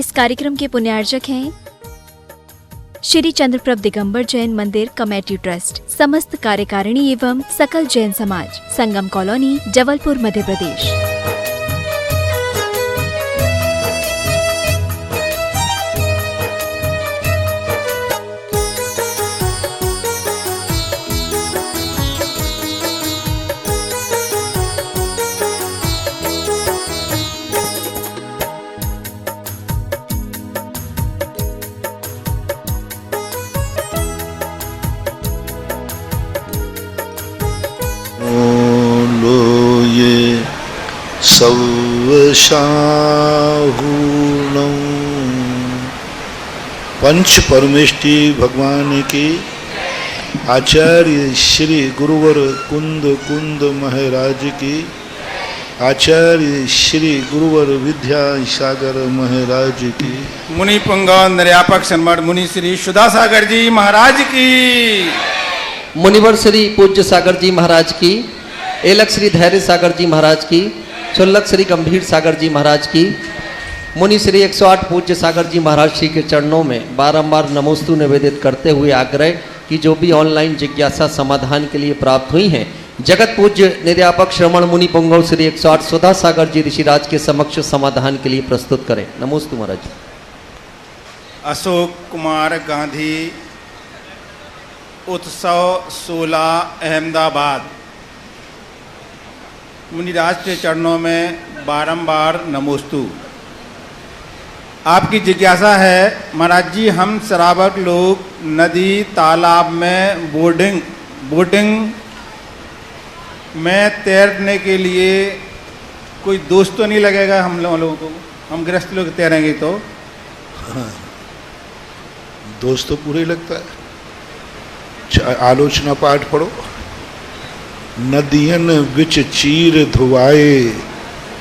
इस कार्यक्रम के पुण्यार्चक हैं श्री चंद्रप्रभ दिगंबर जैन मंदिर कमेटी ट्रस्ट, समस्त कार्यकारिणी एवं सकल जैन समाज, संगम कॉलोनी, जबलपुर, मध्य प्रदेश। सवशाहूणं पंच परमेष्टि भगवान की आचार्य श्री गुरुवर कुंद महाराज की, आचार्य श्री गुरुवर विद्यासागर महाराज की, मुनि पुंगव निर्यापक सन्मठ मुनि श्री सुधासागर जी महाराज की, मुनिवर श्री पूज्य सागर जी महाराज की, एलक श्री धैर्य सागर जी महाराज की, चुल्लक श्री गंभीर सागर जी महाराज की, मुनि श्री 108 पूज्य सागर जी महाराज श्री के चरणों में बारंबार नमोस्तु निवेदित करते हुए आग्रह कि जो भी ऑनलाइन जिज्ञासा समाधान के लिए प्राप्त हुई हैं, जगत पूज्य निर्यापक श्रमण मुनि पुंगव श्री 108 सुधा सागर जी ऋषिराज के समक्ष समाधान के लिए प्रस्तुत करें। नमोस्तु महाराज। अशोक कुमार गांधी, उत्सव 16 अहमदाबाद। मुनिराज के चरणों में बारंबार नमोस्तु। आपकी जिज्ञासा है महाराज जी, हम श्रावक लोग नदी तालाब में बोटिंग में तैरने के लिए कोई दोष तो नहीं लगेगा हम लोगों को? हम गृहस्थ लोग तैरेंगे तो? हाँ, दोष तो पूरे लगता है। आलोचना पाठ पढ़ो। नदियन विच चीर धुआए,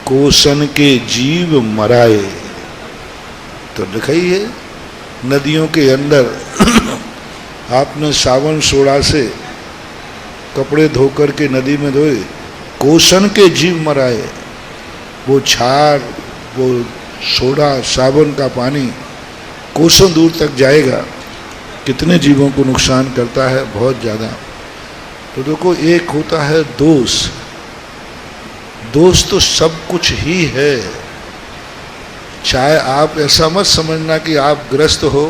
कोसन के जीव मराए। तो लिखा ही है, नदियों के अंदर आपने सावन सोडा से कपड़े धोकर के नदी में धोए, कोसन के जीव मराए। वो छार, वो सोडा, सावन का पानी कोसन दूर तक जाएगा, कितने जीवों को नुकसान करता है, बहुत ज़्यादा। तो देखो, एक होता है दोष। दोष तो सब कुछ ही है। चाहे आप ऐसा मत समझना कि आप ग्रस्त हो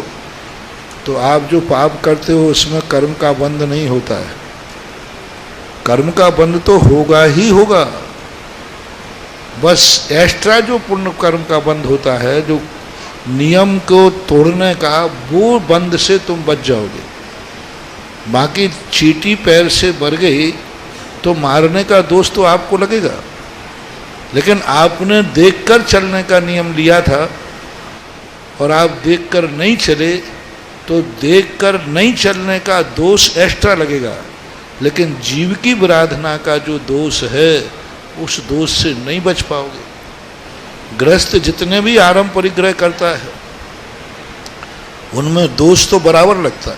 तो आप जो पाप करते हो उसमें कर्म का बंध नहीं होता है। कर्म का बंध तो होगा ही होगा, बस एक्स्ट्रा जो पुण्य कर्म का बंध होता है, जो नियम को तोड़ने का, वो बंध से तुम बच जाओगे। बाकी चींटी पैर से मर गई तो मारने का दोष तो आपको लगेगा, लेकिन आपने देखकर चलने का नियम लिया था और आप देखकर नहीं चले तो देखकर नहीं चलने का दोष एक्स्ट्रा लगेगा। लेकिन जीव की आराधना का जो दोष है, उस दोष से नहीं बच पाओगे। गृहस्थ जितने भी आरंभ परिग्रह करता है उनमें दोष तो बराबर लगता है,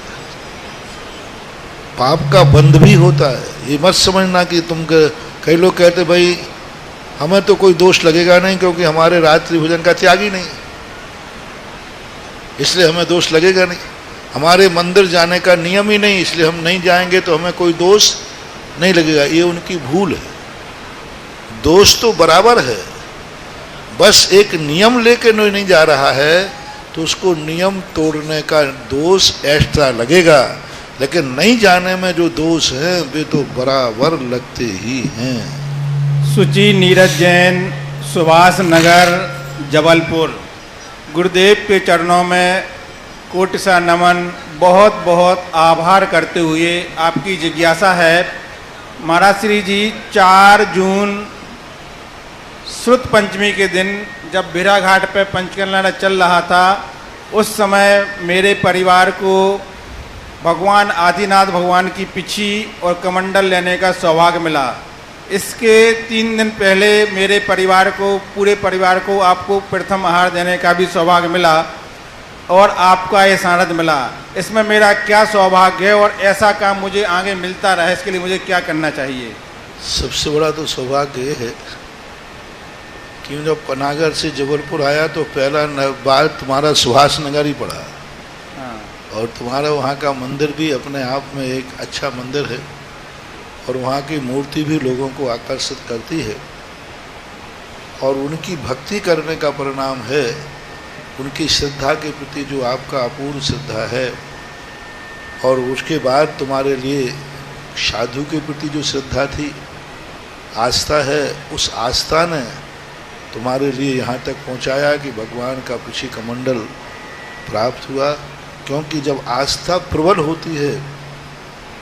पाप का बंध भी होता है। ये मत समझना कि तुम, कई लोग कहते भाई हमें तो कोई दोष लगेगा नहीं क्योंकि हमारे रात्रि भोजन का त्याग ही नहीं, इसलिए हमें दोष लगेगा नहीं। हमारे मंदिर जाने का नियम ही नहीं, इसलिए हम नहीं जाएंगे तो हमें कोई दोष नहीं लगेगा। ये उनकी भूल है। दोष तो बराबर है, बस एक नियम लेके नहीं जा रहा है तो उसको नियम तोड़ने का दोष एक्स्ट्रा लगेगा। लेकिन नहीं जाने में जो दोष हैं वे तो बराबर लगते ही हैं। सुचि नीरज जैन, सुभाष नगर, जबलपुर। गुरुदेव के चरणों में कोटि सा नमन, बहुत बहुत आभार करते हुए आपकी जिज्ञासा है महाराज श्री जी, 4 जून श्रुत पंचमी के दिन जब बिरा घाट पे पंचकल्याण चल रहा था, उस समय मेरे परिवार को भगवान आदिनाथ भगवान की पिछी और कमंडल लेने का सौभाग्य मिला। इसके 3 दिन पहले मेरे परिवार को, पूरे परिवार को आपको प्रथम आहार देने का भी सौभाग्य मिला और आपका ये सानिध्य मिला। इसमें मेरा क्या सौभाग्य है और ऐसा काम मुझे आगे मिलता रहे, इसके लिए मुझे क्या करना चाहिए? सबसे बड़ा तो सौभाग्य ये है कि जब पनागर से जबलपुर आया तो पहला बार तुम्हारा सुभाष नगर ही पड़ा, हाँ। और तुम्हारा वहाँ का मंदिर भी अपने आप में एक अच्छा मंदिर है, और वहाँ की मूर्ति भी लोगों को आकर्षित करती है, और उनकी भक्ति करने का परिणाम है उनकी श्रद्धा के प्रति जो आपका अपूर्व श्रद्धा है, और उसके बाद तुम्हारे लिए साधु के प्रति जो श्रद्धा थी, आस्था है, उस आस्था ने तुम्हारे लिए यहाँ तक पहुँचाया कि भगवान का पीछे कमंडल प्राप्त हुआ। क्योंकि जब आस्था प्रबल होती है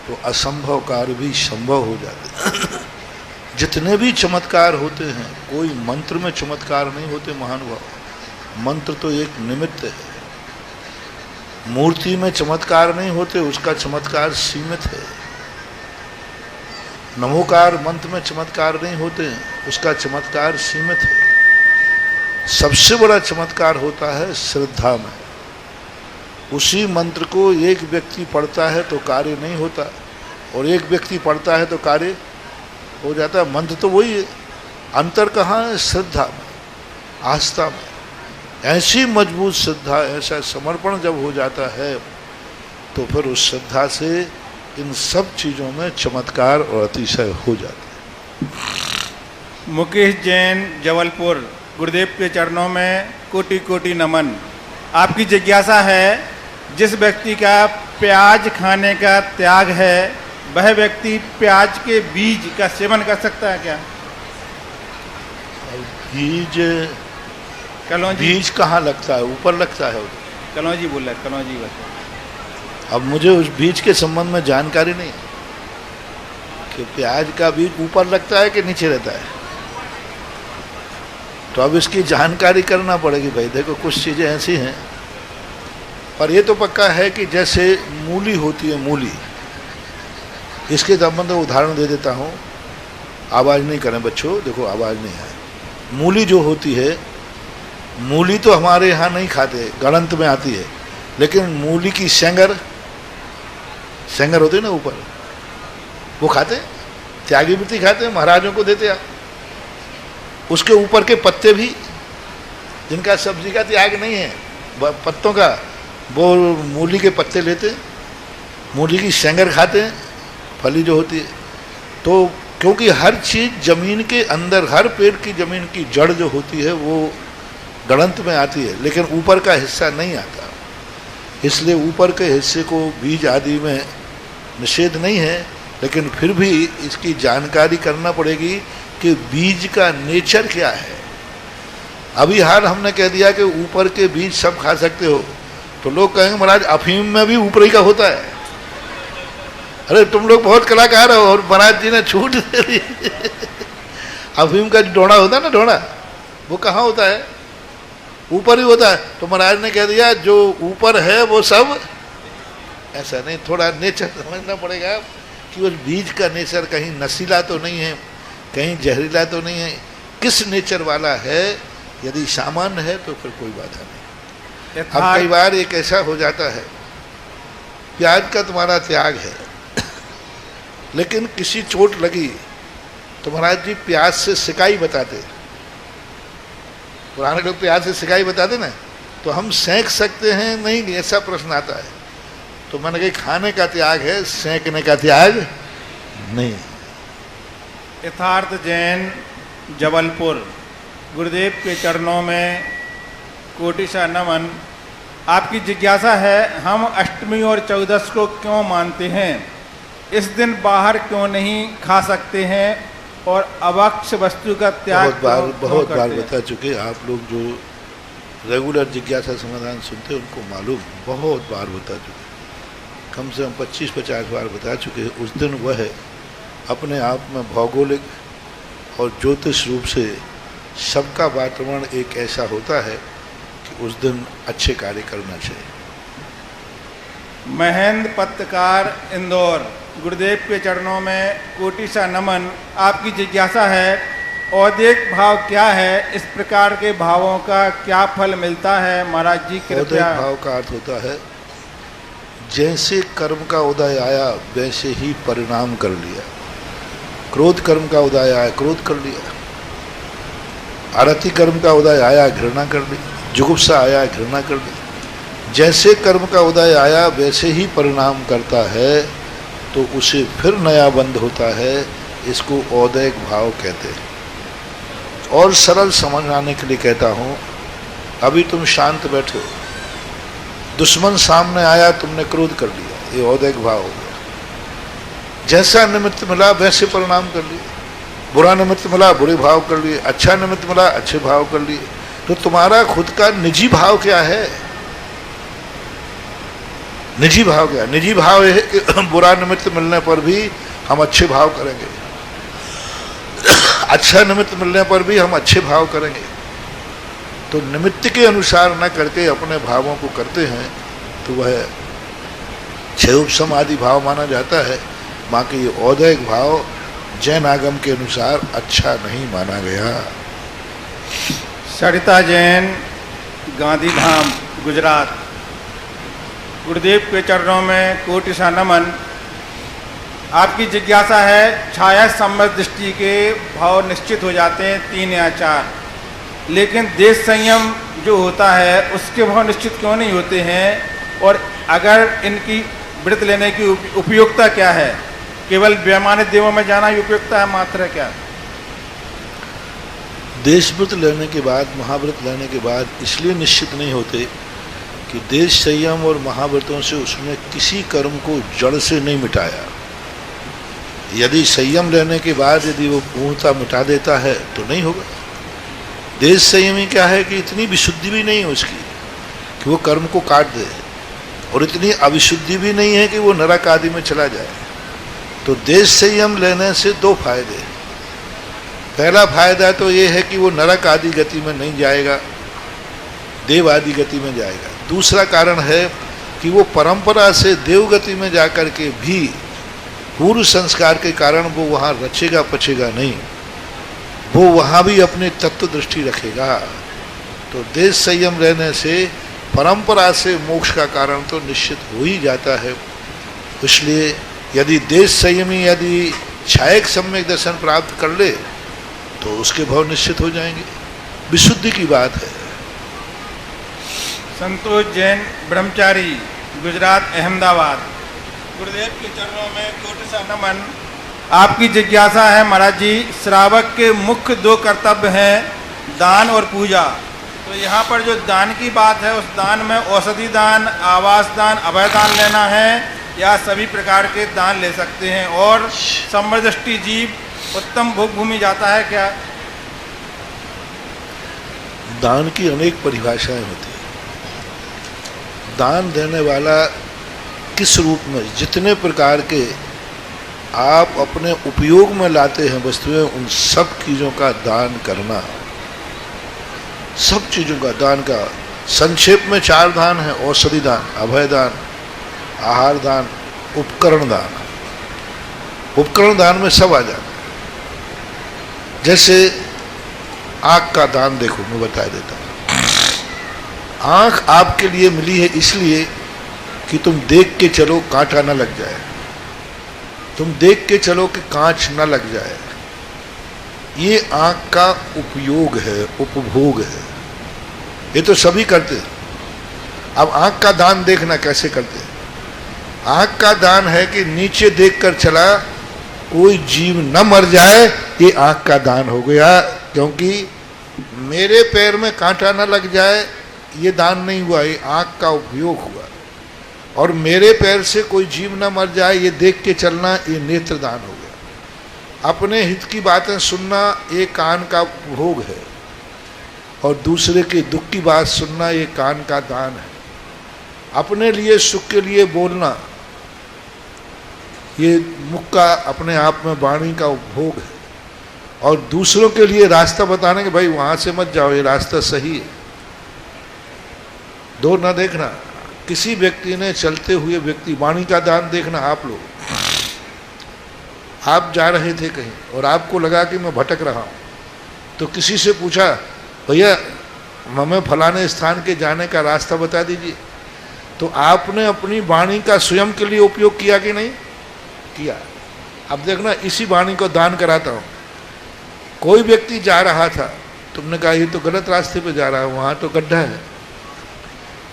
तो असंभव कार्य भी संभव हो जाते हैं। जितने भी चमत्कार होते हैं, कोई मंत्र में चमत्कार नहीं होते महानुभाव, मंत्र तो एक निमित्त है। मूर्ति में चमत्कार नहीं होते, उसका चमत्कार सीमित है। नमोकार मंत्र में चमत्कार नहीं होते, उसका चमत्कार सीमित है। सबसे बड़ा चमत्कार होता है श्रद्धा में। उसी मंत्र को एक व्यक्ति पढ़ता है तो कार्य नहीं होता, और एक व्यक्ति पढ़ता है तो कार्य हो जाता है। मंत्र तो वही है, अंतर कहाँ है? श्रद्धा में, आस्था में। ऐसी मजबूत श्रद्धा, ऐसा समर्पण जब हो जाता है तो फिर उस श्रद्धा से इन सब चीज़ों में चमत्कार और अतिशय हो जाता है। मुकेश जैन, जबलपुर। गुरुदेव के चरणों में कोटि कोटि नमन। आपकी जिज्ञासा है, जिस व्यक्ति का प्याज खाने का त्याग है, वह व्यक्ति प्याज के बीज का सेवन कर सकता है क्या? बीज, कलौजी, बीज कहाँ लगता है? ऊपर लगता है। कलौजी बोल रहा है, कलौजी बता। अब मुझे उस बीज के संबंध में जानकारी नहीं कि प्याज का बीज ऊपर लगता है कि नीचे रहता है, तो अब इसकी जानकारी करना पड़ेगी भाई। देखो कुछ चीज़ें ऐसी हैं, पर ये तो पक्का है कि जैसे मूली होती है, मूली, इसके संबंध में उदाहरण दे देता हूँ। आवाज़ नहीं करें बच्चों, देखो आवाज़ नहीं है। मूली जो होती है, मूली तो हमारे यहाँ नहीं खाते, गणंत में आती है, लेकिन मूली की सेंगर, सेंगर होती है ना ऊपर, वो खाते, त्यागी वृत्ति खाते, महाराजों को देते आप। उसके ऊपर के पत्ते भी, जिनका सब्जी का त्याग नहीं है, पत्तों का, वो मूली के पत्ते लेते, मूली की सेंगर खाते हैं, फली जो होती है। तो क्योंकि हर चीज़ जमीन के अंदर, हर पेड़ की जमीन की जड़ जो होती है वो गणंत में आती है, लेकिन ऊपर का हिस्सा नहीं आता, इसलिए ऊपर के हिस्से को बीज आदि में निषेध नहीं है, लेकिन फिर भी इसकी जानकारी करना पड़ेगी कि बीज का नेचर क्या है। अभी हाल हमने कह दिया कि ऊपर के बीज सब खा सकते हो, तो लोग कहेंगे महाराज अफीम में भी ऊपर ही का होता है। अरे तुम लोग बहुत कलाकार हो, और महाराज जी ने छूट दे दी। अफीम का ढोड़ा होता है ना, ढोड़ा, वो कहाँ होता है? ऊपर ही होता है। तो महाराज ने कह दिया जो ऊपर है वो सब, ऐसा नहीं, थोड़ा नेचर समझना पड़ेगा कि उस बीज का नेचर कहीं नशीला तो नहीं है, कहीं जहरीला तो नहीं है, किस नेचर वाला है। यदि सामान्य है तो फिर कोई बाधा नहीं। अब कई बार एक ऐसा हो जाता है, प्याज का तुम्हारा त्याग है, लेकिन किसी चोट लगी तो महाराज जी प्याज से सिकाई बताते, पुराने लोग प्याज से सिकाई बताते ना, तो हम सेंक सकते हैं नहीं, ऐसा प्रश्न आता है। तो मैंने कहा खाने का त्याग है, सेंकने का त्याग नहीं। यथार्थ जैन, जबलपुर। गुरुदेव के चरणों में कोटि सा नमन। आपकी जिज्ञासा है, हम अष्टमी और चौदस को क्यों मानते हैं? इस दिन बाहर क्यों नहीं खा सकते हैं और अवक्ष वस्तु का त्याग बहुत बार बता चुके। आप लोग जो रेगुलर जिज्ञासा समाधान सुनते हैं उनको मालूम, बहुत बार बता चुके, कम से कम 25-50 बार बता चुके। उस दिन वह अपने आप में भौगोलिक और ज्योतिष रूप से सबका वातावरण एक ऐसा होता है कि उस दिन अच्छे कार्य करना चाहिए। महेंद्र पत्रकार, इंदौर। गुरुदेव के चरणों में कोटि सा नमन। आपकी जिज्ञासा है, औदिक भाव क्या है? इस प्रकार के भावों का क्या फल मिलता है? महाराज जी कृपया। औदिक भाव का अर्थ होता है जैसे कर्म का उदय आया वैसे ही परिणाम कर लिया। क्रोध कर्म का उदय आया, क्रोध कर लिया। आरती कर्म का उदय आया, घृणा कर ली। जुगुप्सा आया, घृणा कर ली। जैसे कर्म का उदय आया वैसे ही परिणाम करता है, तो उसे फिर नया बंध होता है। इसको औदैक भाव कहते हैं। और सरल समझाने के लिए कहता हूँ, अभी तुम शांत बैठे हो, दुश्मन सामने आया, तुमने क्रोध कर लिया, ये औदैक भाव हो गया। जैसा निमित्त मिला वैसे परिणाम कर लिए। बुरा निमित्त मिला, बुरे भाव कर लिए। अच्छा निमित्त मिला, अच्छे भाव कर लिए। तो तुम्हारा खुद का निजी भाव क्या है? निजी भाव क्या? निजी भाव है कि बुरा निमित्त मिलने पर भी हम अच्छे भाव करेंगे, अच्छा निमित्त मिलने पर भी हम अच्छे भाव करेंगे। तो निमित्त के अनुसार न करके अपने भावों को करते हैं, तो वह क्षयोपशम आदि भाव माना जाता है। बाकी ये औदैक भाव जैन आगम के अनुसार अच्छा नहीं माना गया। सरिता जैन, गांधीधाम, गुजरात। गुरुदेव के चरणों में कोटि सा नमन। आपकी जिज्ञासा है, छाया संबद्ध दृष्टि के भाव निश्चित हो जाते हैं 3 या 4, लेकिन देश संयम जो होता है उसके भाव निश्चित क्यों नहीं होते हैं? और अगर इनकी व्रत लेने की उपयोगिता क्या है? केवल व्यमानित देवों में जाना ही उपयोगिता है मात्र है क्या? देश व्रत लेने के बाद, महाव्रत लेने के बाद इसलिए निश्चित नहीं होते कि देश संयम और महाव्रतों से उसने किसी कर्म को जड़ से नहीं मिटाया। यदि संयम लेने के बाद यदि वो पूर्णता मिटा देता है तो नहीं होगा। देश संयम ही क्या है कि इतनी विशुद्धि भी नहीं है उसकी कि वो कर्म को काट दे, और इतनी अविशुद्धि भी नहीं है कि वो नरक आदि में चला जाए। तो देश संयम लेने से 2 फायदे। पहला फायदा तो ये है कि वो नरक आदि गति में नहीं जाएगा, देव आदि गति में जाएगा। दूसरा कारण है कि वो परंपरा से देव गति में जाकर के भी पूर्व संस्कार के कारण वो वहाँ रचेगा पचेगा नहीं, वो वहाँ भी अपने तत्व दृष्टि रखेगा। तो देश संयम रहने से परंपरा से मोक्ष का कारण तो निश्चित हो ही जाता है। इसलिए यदि देश संयमी यदि छायक सम्यक दर्शन प्राप्त कर ले तो उसके भाव निश्चित हो जाएंगे। विशुद्धि की बात है। संतोष जैन, ब्रह्मचारी, गुजरात, अहमदाबाद। गुरुदेव के चरणों में कोटि सा नमन। आपकी जिज्ञासा है महाराज जी, श्रावक के मुख्य 2 कर्तव्य हैं, दान और पूजा। तो यहाँ पर जो दान की बात है, उस दान में औषधि दान, आवास दान, अभय दान लेना है या सभी प्रकार के दान ले सकते हैं? और समदृष्टि जीव उत्तम भोग भूमि जाता है क्या? दान की अनेक परिभाषाएं होती हैं। दान देने वाला किस रूप में, जितने प्रकार के आप अपने उपयोग में लाते हैं वस्तुएं, उन सब चीज़ों का दान करना। सब चीज़ों का दान का संक्षेप में 4 दान है: औषधि दान, अभय दान, आहार दान, उपकरण दान। उपकरण दान में सब आ जाता है। जैसे आँख का दान देखो, मैं बता देता हूँ। आँख आपके लिए मिली है इसलिए कि तुम देख के चलो कांटा न लग जाए, तुम देख के चलो कि कांच न लग जाए। ये आँख का उपयोग है, उपभोग है। ये तो सभी करते हैं। अब आँख का दान देखना कैसे करते हैं? आँख का दान है कि नीचे देखकर चला, कोई जीव न मर जाए, ये आँख का दान हो गया। क्योंकि मेरे पैर में कांटा न लग जाए, ये दान नहीं हुआ, ये आँख का उपयोग हुआ। और मेरे पैर से कोई जीव न मर जाए, ये देख के चलना, ये नेत्र दान हो गया। अपने हित की बातें सुनना, ये कान का उपभोग है। और दूसरे के दुख की बात सुनना, ये कान का दान है। अपने लिए सुख के लिए बोलना, ये मुख का अपने आप में वाणी का उपभोग है। और दूसरों के लिए रास्ता बताने के, भाई वहाँ से मत जाओ, ये रास्ता सही है, दूर ना देखना। किसी व्यक्ति ने, चलते हुए व्यक्ति, वाणी का दान देखना। आप लोग, आप जा रहे थे कहीं और आपको लगा कि मैं भटक रहा हूँ, तो किसी से पूछा, भैया हमें फलाने स्थान के जाने का रास्ता बता दीजिए, तो आपने अपनी वाणी का स्वयं के लिए उपयोग किया कि नहीं किया? अब देखना, इसी वाणी को दान कराता हूँ। कोई व्यक्ति जा रहा था तुमने कहा ये तो गलत रास्ते पे जा रहा है, वहां तो गड्ढा है।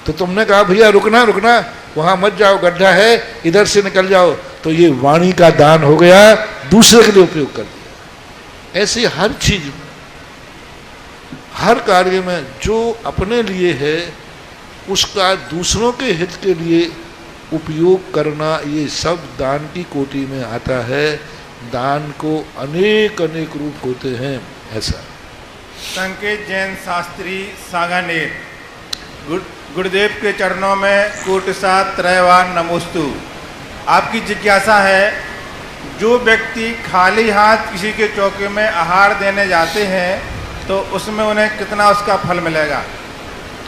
तो तुमने कहा भैया रुकना रुकना, वहां मत जाओ, गड्ढा है, इधर से निकल जाओ। तो ये वाणी का दान हो गया, दूसरे के लिए उपयोग कर दिया। ऐसे हर चीज में, हर कार्य में जो अपने लिए है उसका दूसरों के हित के लिए उपयोग करना, ये सब दान की कोटि में आता है। दान को अनेक अनेक रूप होते हैं। ऐसा संकेत जैन शास्त्री सागानेर, गुरुदेव के चरणों में कोटसा त्रयवार नमोस्तु। आपकी जिज्ञासा है, जो व्यक्ति खाली हाथ किसी के चौके में आहार देने जाते हैं तो उसमें उन्हें कितना उसका फल मिलेगा?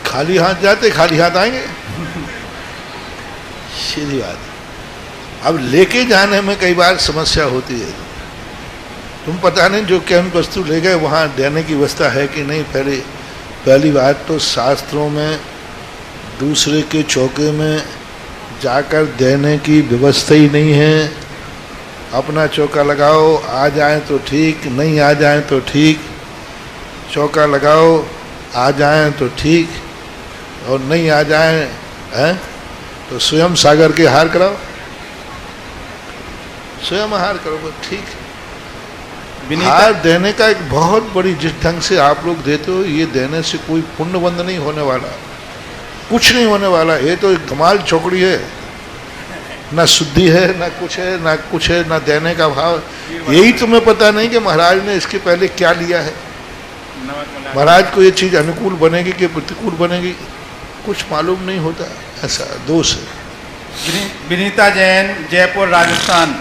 खाली हाथ जाते खाली हाथ आएंगे? सीधी बात। अब लेके जाने में कई बार समस्या होती है। तुम पता नहीं जो कैंप वस्तु ले गए वहाँ देने की व्यवस्था है कि नहीं। पहली बात तो शास्त्रों में दूसरे के चौके में जाकर देने की व्यवस्था ही नहीं है। अपना चौका लगाओ, आ जाए तो ठीक, नहीं आ जाए तो ठीक। चौका लगाओ, आ जाए तो ठीक, और नहीं आ जाए हैं तो स्वयं सागर के हार कराओ, स्वयं हार करो, ठीक। हार देने का एक बहुत बड़ी, जिस ढंग से आप लोग देते हो, ये देने से कोई पुण्य बंद नहीं होने वाला, कुछ नहीं होने वाला। ये तो एक धमाल चौकड़ी है, ना शुद्धि है, ना कुछ है, ना कुछ है, ना देने का भाव। यही तुम्हें पता नहीं कि महाराज ने इसके पहले क्या लिया है। महाराज को ये चीज अनुकूल बनेगी कि प्रतिकूल बनेगी, कुछ मालूम नहीं होता। ऐसा दोष है। विनीता जैन, जयपुर राजस्थान,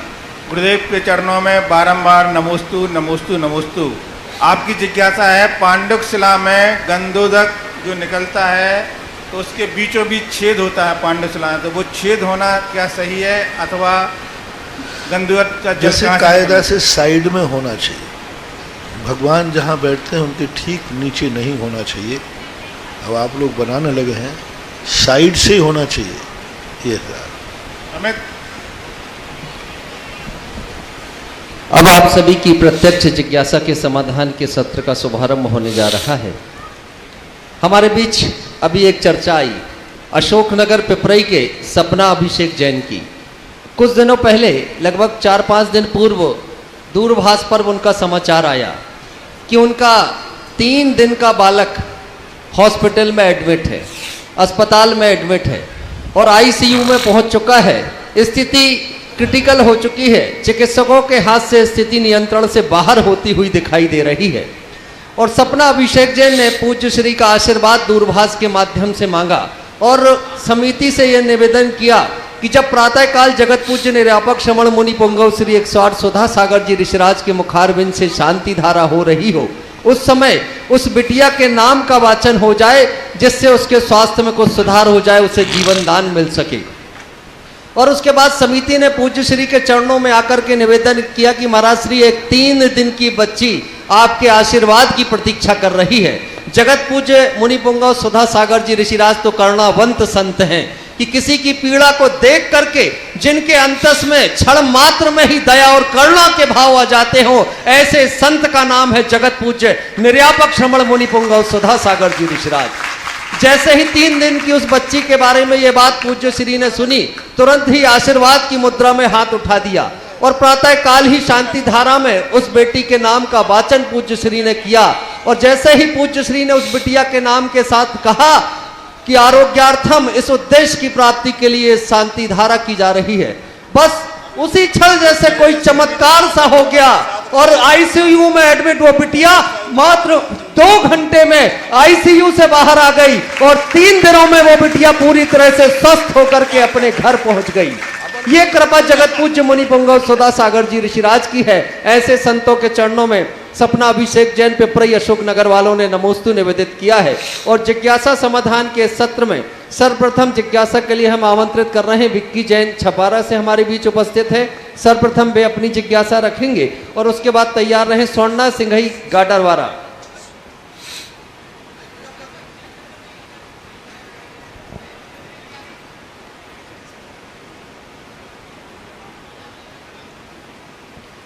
गुरुदेव के चरणों में बारंबार नमोस्तु नमोस्तु नमोस्तु। आपकी जिज्ञासा है, पांडुक शिला में गंधोदक जो निकलता है तो उसके बीचों बीच छेद होता है पांडुक शिला में, तो वो छेद होना क्या सही है अथवा गंधोदक का जैसे कायदा से साइड में होना चाहिए। भगवान जहाँ बैठते हैं उनके ठीक नीचे नहीं होना चाहिए। अब आप लोग बनाने लगे हैं, साइड से होना चाहिए। ये हमें अब आप सभी की प्रत्यक्ष जिज्ञासा के समाधान के सत्र का शुभारंभ होने जा रहा है। हमारे बीच अभी एक चर्चा आई अशोकनगर पिपरई के सपना अभिषेक जैन की। कुछ दिनों पहले, लगभग 4-5 दिन पूर्व, दूरभाष पर उनका समाचार आया कि उनका 3 दिन का बालक हॉस्पिटल में एडमिट है, अस्पताल में एडमिट है और आईसीयू में पहुंच चुका है। स्थिति क्रिटिकल हो चुकी है। चिकित्सकों के हाथ से स्थिति नियंत्रण से बाहर होती हुई दिखाई दे रही है। और सपना अभिषेक जैन ने पूज्य श्री का आशीर्वाद दूरभाष के माध्यम से मांगा और समिति से यह निवेदन किया कि जब प्रातःकाल जगत पूज्य निर्यापक श्रमण मुनि पुंगव श्री 108 सुधा सागर जी ऋषिराज के मुखारबिंद से शांति धारा हो रही हो, उस समय उस बिटिया के नाम का वाचन हो जाए, जिससे उसके स्वास्थ्य में कुछ सुधार हो जाए, उसे जीवन दान मिल सके। और उसके बाद समिति ने पूज्य श्री के चरणों में आकर के निवेदन किया कि महाराज श्री, एक 3 दिन की बच्ची आपके आशीर्वाद की प्रतीक्षा कर रही है। जगत पूज्य मुनि पुंगव सुधा सागर जी ऋषिराज तो करुणावंत संत हैं कि किसी की पीड़ा को देख करके जिनके अंतस में क्षण मात्र में ही दया और करुणा के भाव आ जाते हो, ऐसे संत का नाम है जगत पूज्य निर्यापक श्रमण मुनि पुंगव सुधा सागर जी ऋषिराज। जैसे ही 3 दिन की उस बच्ची के बारे में यह बात पूज्य श्री ने सुनी, तुरंत ही आशीर्वाद की मुद्रा में हाथ उठा दिया और प्रातः काल ही शांति धारा में उस बेटी के नाम का वाचन पूज्य श्री ने किया। और जैसे ही पूज्य श्री ने उस बिटिया के नाम के साथ कहा कि आरोग्यार्थम, इस उद्देश्य की प्राप्ति के लिए शांति धारा की जा रही है, बस उसी क्षण जैसे कोई चमत्कार सा हो गया और आईसीयू में एडमिट वो बिटिया मात्र 2 घंटे में आईसीयू से बाहर आ गई और 3 दिनों में वो बिटिया पूरी तरह से स्वस्थ होकर के अपने घर पहुंच गई। ये कृपा जगत पूज्य मुनि पुंगव सुधा सागर जी ऋषिराज की है। ऐसे संतों के चरणों में सपना अभिषेक जैन पिपरई अशोकनगर वालों ने नमोस्तु निवेदित किया है। और जिज्ञासा समाधान के सत्र में सर्वप्रथम जिज्ञासा के लिए हम आमंत्रित कर रहे हैं विक्की जैन छपारा से हमारे बीच उपस्थित है। सर्वप्रथम वे अपनी जिज्ञासा रखेंगे और उसके बाद तैयार रहे स्वर्णा सिंघई गाडरवारा।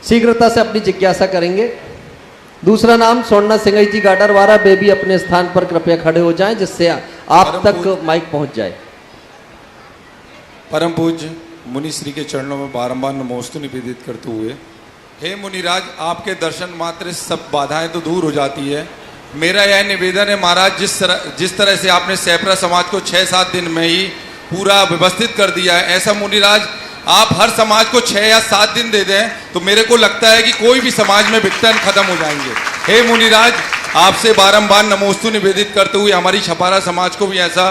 शीघ्रता से अपनी जिज्ञासा करेंगे। दूसरा नाम स्वर्णा सिंह जी गाडरवारा, वे भी अपने स्थान पर कृपया खड़े हो जाएं जिससे आप तक माइक पहुंच जाए। परम पूज्य मुनि श्री के चरणों में बारंबार नमोस्तु निवेदित करते हुए, हे मुनिराज, आपके दर्शन मात्र से सब बाधाएं तो दूर हो जाती है। मेरा यह निवेदन है महाराज, जिस तरह से आपने सैपरा समाज को 6-7 दिन में ही पूरा व्यवस्थित कर दिया है, ऐसा मुनिराज आप हर समाज को 6 या 7 दिन दे दें तो मेरे को लगता है कि कोई भी समाज में विघटन खत्म हो जाएंगे। हे मुनिराज, आपसे बारंबार नमोस्तु निवेदित करते हुए हमारी छपारा समाज को भी ऐसा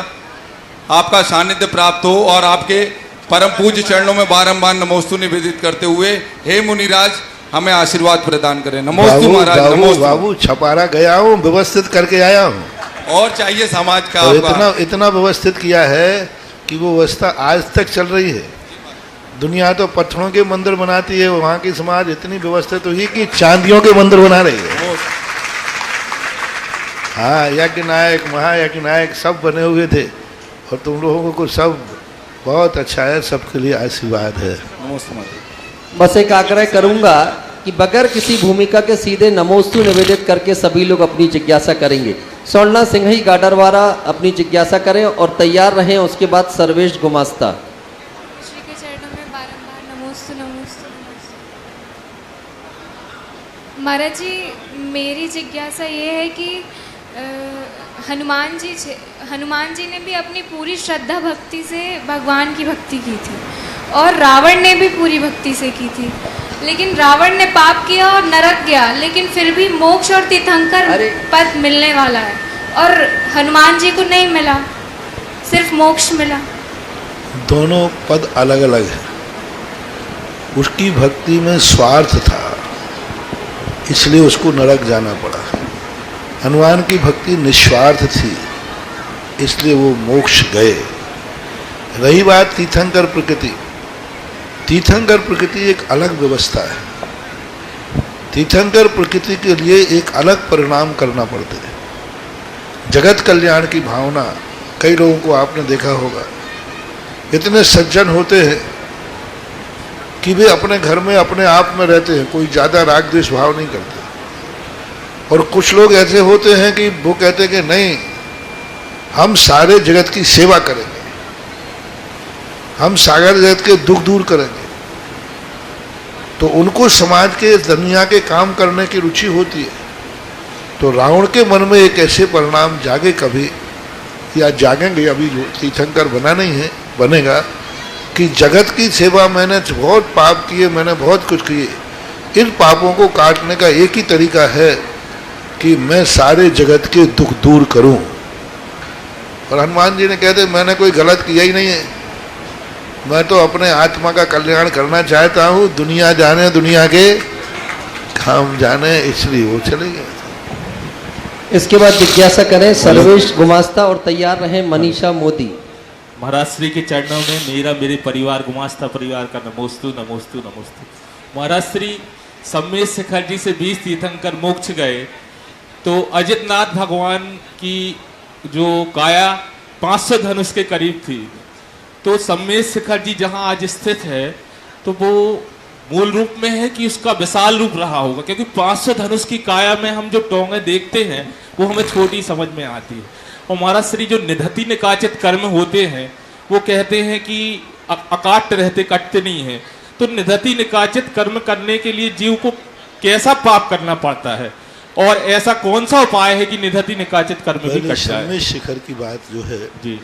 आपका सानिध्य प्राप्त हो, और आपके परम पूज्य चरणों में बारंबार नमोस्तु निवेदित करते हुए, हे मुनिराज, हमें आशीर्वाद प्रदान करें। नमोस्तु महाराज, नमोस्तु। बाबू छपारा गया हूँ, व्यवस्थित करके आया हूँ। और चाहिए समाज का तो इतना व्यवस्थित किया है कि वो व्यवस्था आज तक चल रही है। दुनिया तो पत्थरों के मंदिर बनाती है, वहाँ की समाज इतनी व्यवस्थित हुई कि चांदियों के मंदिर बना रही है। हाँ, यज्ञ नायक, महायज्ञ नायक सब बने हुए थे, और तुम लोगों को सब बहुत अच्छा है, सबके लिए आशीर्वाद है। बस एक आग्रह करूंगा कि बगैर किसी भूमिका के सीधे नमोस्तु निवेदित करके सभी लोग अपनी जिज्ञासा करेंगे। स्वर्णा सिंह ही गाडरवारा अपनी जिज्ञासा करें और तैयार रहें। उसके बाद सर्वेश गुमास्ता। श्री के चरणों में बारंबार नमोस्तु नमोस्तु नमोस्तु। महाराज जी, मेरी जिज्ञासा ये है कि हनुमान जी ने भी अपनी पूरी श्रद्धा भक्ति से भगवान की भक्ति की थी, और रावण ने भी पूरी भक्ति से की थी, लेकिन रावण ने पाप किया और नरक गया, लेकिन फिर भी मोक्ष और तीर्थंकर पद मिलने वाला है, और हनुमान जी को नहीं मिला, सिर्फ मोक्ष मिला। दोनों पद अलग अलग है। उसकी भक्ति में स्वार्थ था, इसलिए उसको नरक जाना पड़ा। हनुमान की भक्ति निस्वार्थ थी, इसलिए वो मोक्ष गए। रही बात तीर्थंकर प्रकृति, तीर्थंकर प्रकृति एक अलग व्यवस्था है। तीर्थंकर प्रकृति के लिए एक अलग परिणाम करना पड़ता है। जगत कल्याण की भावना, कई लोगों को आपने देखा होगा, इतने सज्जन होते हैं कि वे अपने घर में अपने आप में रहते हैं, कोई ज़्यादा राग द्वेष भाव नहीं करते। और कुछ लोग ऐसे होते हैं कि वो कहते हैं कि नहीं, हम सारे जगत की सेवा करेंगे, हम सागर जगत के दुख दूर करेंगे। तो उनको समाज के, दुनिया के काम करने की रुचि होती है। तो रावण के मन में एक ऐसे परिणाम जागे कभी, या जागेंगे, अभी जो तीर्थंकर बना नहीं है, बनेगा, कि जगत की सेवा मैंने बहुत पाप किए, मैंने बहुत कुछ किए, इन पापों को काटने का एक ही तरीका है कि मैं सारे जगत के दुख दूर करूं। और हनुमान जी ने कहते, मैंने कोई गलत किया ही नहीं है, मैं तो अपने आत्मा का कल्याण करना चाहता हूं, दुनिया जाने दुनिया के काम जाने, इसलिए वो चले गए। इसके बाद जिज्ञासा करें सर्वेश गुमास्ता, और तैयार रहें मनीषा मोदी। महाराज श्री के चरणों में मेरे परिवार गुमास्ता परिवार का नमोस्तु नमोस्तु नमोस्तु। महाराज श्री सम्मेद शिखर जी से 20 तीर्थंकर मोक्ष गए, तो अजितनाथ भगवान की जो काया 500 धनुष के करीब थी, तो सम्मेद शिखर जी जहाँ आज स्थित है, तो वो मूल रूप में है कि उसका विशाल रूप रहा होगा, क्योंकि 500 धनुष की काया में हम जो टोंगे देखते हैं वो हमें छोटी समझ में आती है। और महाराज श्री जो निधति निकाचित कर्म होते हैं, वो कहते हैं कि अकाट रहते कटते नहीं हैं। तो निधति निकाचित कर्म करने के लिए जीव को कैसा पाप करना पड़ता है, और ऐसा कौन सा उपाय है कि निधति निकाचित कर्म भी कट जाए? सम्मेद शिखर की बात जो है जी,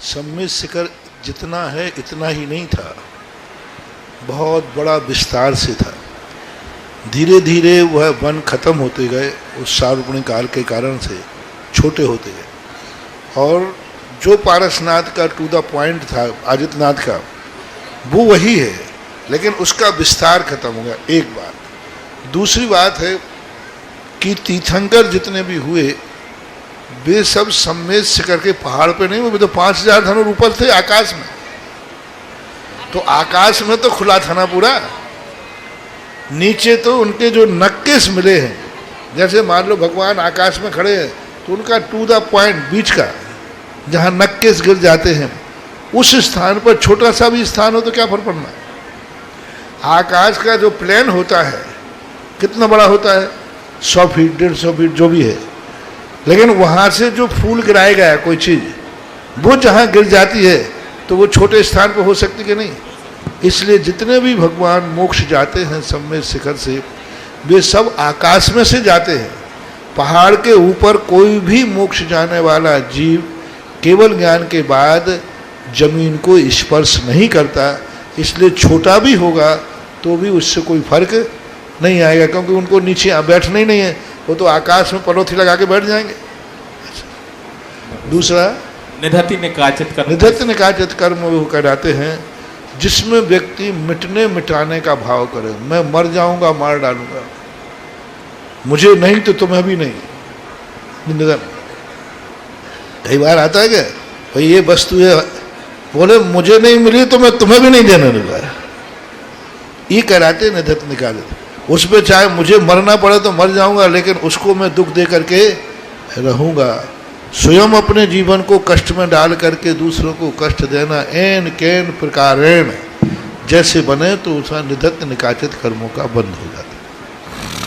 सम्मेद शिखर जितना है इतना ही नहीं था, बहुत बड़ा विस्तार से था। धीरे धीरे वह वन खत्म होते गए, उस सार्वजनिक काल के कारण से छोटे होते गए, और जो पारसनाथ का टू द पॉइंट था आदित्यनाथ का, वो वही है, लेकिन उसका विस्तार खत्म हो गया। एक बात। दूसरी बात है कि तीर्थंकर जितने भी हुए, वे सब सम्मेद शिखर के पहाड़ पे नहीं हुए, वे तो 5000 धनुष ऊपर थे आकाश में। तो आकाश में तो खुला था ना पूरा, नीचे तो उनके जो नक्केस मिले हैं, जैसे मान लो भगवान आकाश में खड़े हैं, तो उनका टू द पॉइंट बीच का जहाँ नक्केस गिर जाते हैं, उस स्थान पर छोटा सा भी स्थान हो तो क्या फर्क पड़ना है। आकाश का जो प्लेन होता है कितना बड़ा होता है, 100 फीट 150 फीट जो भी है, लेकिन वहाँ से जो फूल गिराया गया कोई चीज़, वो जहाँ गिर जाती है तो वो छोटे स्थान पर हो सकती कि नहीं। इसलिए जितने भी भगवान मोक्ष जाते हैं सम्मेद शिखर से, वे सब आकाश में से जाते हैं। पहाड़ के ऊपर कोई भी मोक्ष जाने वाला जीव केवल ज्ञान के बाद जमीन को स्पर्श नहीं करता। इसलिए छोटा भी होगा तो भी उससे कोई फर्क नहीं आएगा, क्योंकि उनको नीचे बैठना ही नहीं है, वो तो आकाश में पनौती लगा के बैठ जाएंगे। दूसरा निधत्ति निकाचित कर्म। निधत्ति निकाचित कर्म वो कहलाते हैं जिसमें व्यक्ति मिटने मिटाने का भाव करे। मैं मर जाऊंगा, मार डालूंगा, मुझे नहीं तो तुम्हें भी नहीं। निधन कई बार आता है क्या, भाई ये वस्तु है, बोले मुझे नहीं मिली तो मैं तुम्हें भी नहीं देने दूंगा, ये कहलाते निधत्ति निकाचित। उसमें चाहे मुझे मरना पड़े तो मर जाऊंगा, लेकिन उसको मैं दुख दे करके रहूंगा। स्वयं अपने जीवन को कष्ट में डाल करके दूसरों को कष्ट देना एन केन प्रकारेण जैसे बने तो उसका निधत्ति निकाचित कर्मों का बंद हो जाता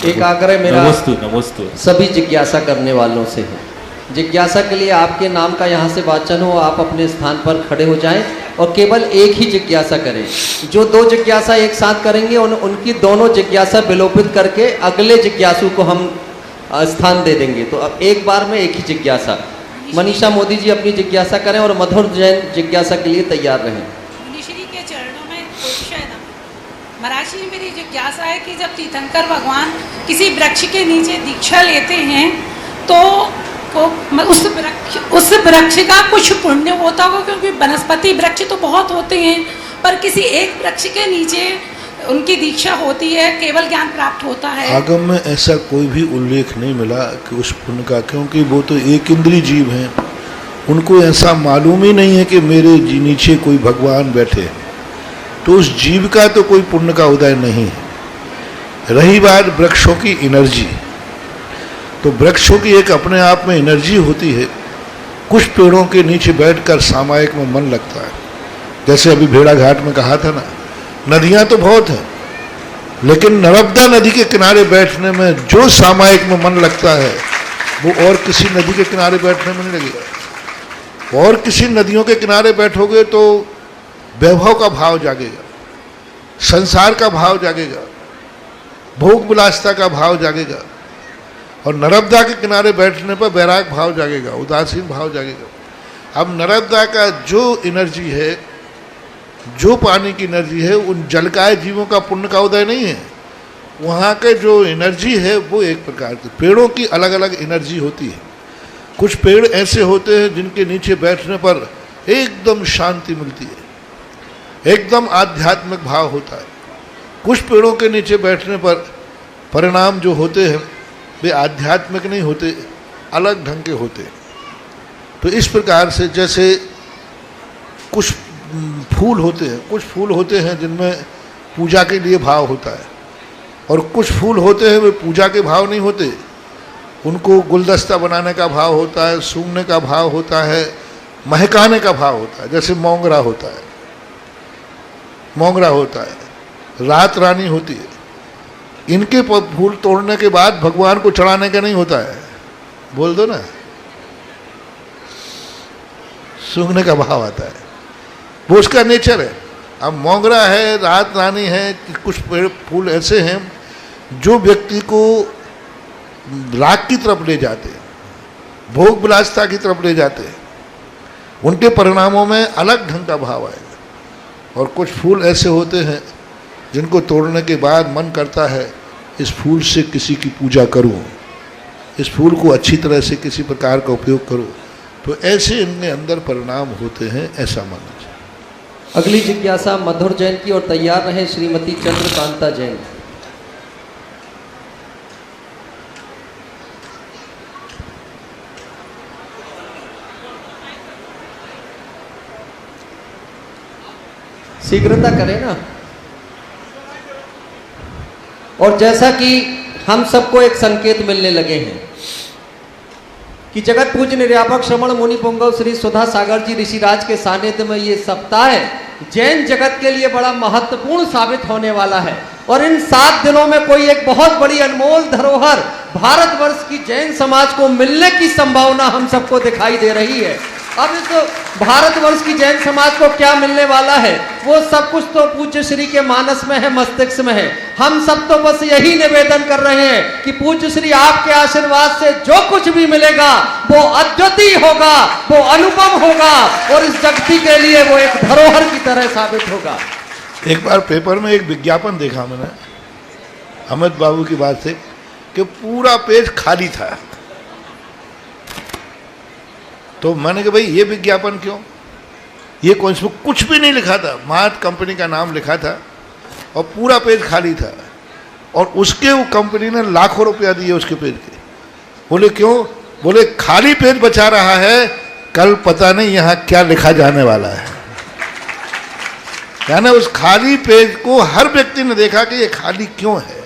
है। एक आग्रह मेरा नमोस्तु सभी जिज्ञासा करने वालों से है। जिज्ञासा के लिए आपके नाम का यहाँ से वाचन हो, आप अपने स्थान पर खड़े हो जाएं और केवल एक ही जिज्ञासा करें। जो दो जिज्ञासा एक साथ करेंगे उनकी दोनों जिज्ञासा विलोपित करके अगले जिज्ञासु को हम स्थान दे देंगे। तो अब एक बार में एक ही जिज्ञासा। मनीषा मोदी जी अपनी जिज्ञासा करें और मधुर जैन जिज्ञासा के लिए तैयार रहें। मुनिश्री के चरणों में महाराज जी, मेरी जिज्ञासा है कि जब तीर्थंकर भगवान किसी वृक्ष के नीचे दीक्षा लेते हैं तो उस वृक्ष का कुछ पुण्य होता हो, क्योंकि वनस्पति वृक्ष तो बहुत होते हैं, पर किसी एक वृक्ष के नीचे उनकी दीक्षा होती है, केवल ज्ञान प्राप्त होता है। आगम में ऐसा कोई भी उल्लेख नहीं मिला कि उस पुण्य का, क्योंकि वो तो एक इंद्रिय जीव हैं, उनको ऐसा मालूम ही नहीं है कि मेरे नीचे कोई भगवान बैठे, तो उस जीव का तो कोई पुण्य का उदय नहीं है। रही बात वृक्षों की एनर्जी, तो वृक्षों की एक अपने आप में एनर्जी होती है। कुछ पेड़ों के नीचे बैठकर सामायिक में मन लगता है, जैसे अभी भेड़ा घाट में कहा था ना, नदियां तो बहुत हैं, लेकिन नर्मदा नदी के किनारे बैठने में जो सामायिक में मन लगता है वो और किसी नदी के किनारे बैठने में नहीं लगेगा। और किसी नदियों के किनारे बैठोगे तो वैभव का भाव जागेगा, संसार का भाव जागेगा, भोग विलासिता का भाव जागेगा, और नर्मदा के किनारे बैठने पर वैराग भाव जागेगा, उदासीन भाव जागेगा। अब नर्मदा का जो एनर्जी है, जो पानी की एनर्जी है, उन जलकाय जीवों का पुण्य का उदय नहीं है। वहाँ के जो एनर्जी है वो एक प्रकार की, पेड़ों की अलग अलग एनर्जी होती है। कुछ पेड़ ऐसे होते हैं जिनके नीचे बैठने पर एकदम शांति मिलती है, एकदम आध्यात्मिक भाव होता है। कुछ पेड़ों के नीचे बैठने पर परिणाम जो होते हैं वे आध्यात्मिक नहीं होते, अलग ढंग के होते हैं। तो इस प्रकार से जैसे कुछ फूल होते हैं, कुछ फूल होते हैं जिनमें पूजा के लिए भाव होता है, और कुछ फूल होते हैं वे पूजा के भाव नहीं होते, उनको गुलदस्ता बनाने का भाव होता है, सूंघने का भाव होता है, महकाने का भाव होता है। जैसे मोंगरा होता है, मोंगरा होता है, रात रानी होती है। इनके फूल तोड़ने के बाद भगवान को चढ़ाने का नहीं होता है, बोल दो ना, सूंघने का भाव आता है, वो उसका नेचर है। अब मोंगरा है, रात रानी है, कुछ पेड़ फूल ऐसे हैं जो व्यक्ति को राग की तरफ ले जाते हैं, भोग विलासिता की तरफ ले जाते हैं, उनके परिणामों में अलग ढंग का भाव आएगा। और कुछ फूल ऐसे होते हैं जिनको तोड़ने के बाद मन करता है इस फूल से किसी की पूजा करूं, इस फूल को अच्छी तरह से किसी प्रकार का उपयोग करूं, तो ऐसे इनके अंदर परिणाम होते हैं, ऐसा मानना चाहिए। अगली जिज्ञासा मधुर जैन की और तैयार रहे श्रीमती चंद्रकांता जैन। शीघ्रता करें ना। और जैसा कि हम सबको एक संकेत मिलने लगे हैं कि जगत पूज्य निर्यापक श्रवण मुनि पुंगव श्री सुधा सागर जी ऋषिराज के सानिध्य में ये सप्ताह जैन जगत के लिए बड़ा महत्वपूर्ण साबित होने वाला है। और इन 7 दिनों में कोई एक बहुत बड़ी अनमोल धरोहर भारतवर्ष की जैन समाज को मिलने की संभावना हम सबको दिखाई दे रही है। अब इस भारतवर्ष की जैन समाज को क्या मिलने वाला है, वो सब कुछ तो पूज्य श्री के मानस में है, मस्तिष्क में है। हम सब तो बस यही निवेदन कर रहे हैं कि पूज्य श्री आपके आशीर्वाद से जो कुछ भी मिलेगा वो अद्वितीय होगा, वो अनुपम होगा और इस जगती के लिए वो एक धरोहर की तरह साबित होगा। एक बार पेपर में एक विज्ञापन देखा मैंने अमित बाबू की बात से कि पूरा पेज खाली था, तो मैंने कहा भाई ये विज्ञापन क्यों, ये कौन सा, कुछ भी नहीं लिखा था, मार्ट कंपनी का नाम लिखा था और पूरा पेज खाली था और उसके वो कंपनी ने लाखों रुपया दिए उसके पेज के। बोले क्यों, बोले खाली पेज बचा रहा है, कल पता नहीं यहाँ क्या लिखा जाने वाला है। यानी उस खाली पेज को हर व्यक्ति ने देखा कि ये खाली क्यों है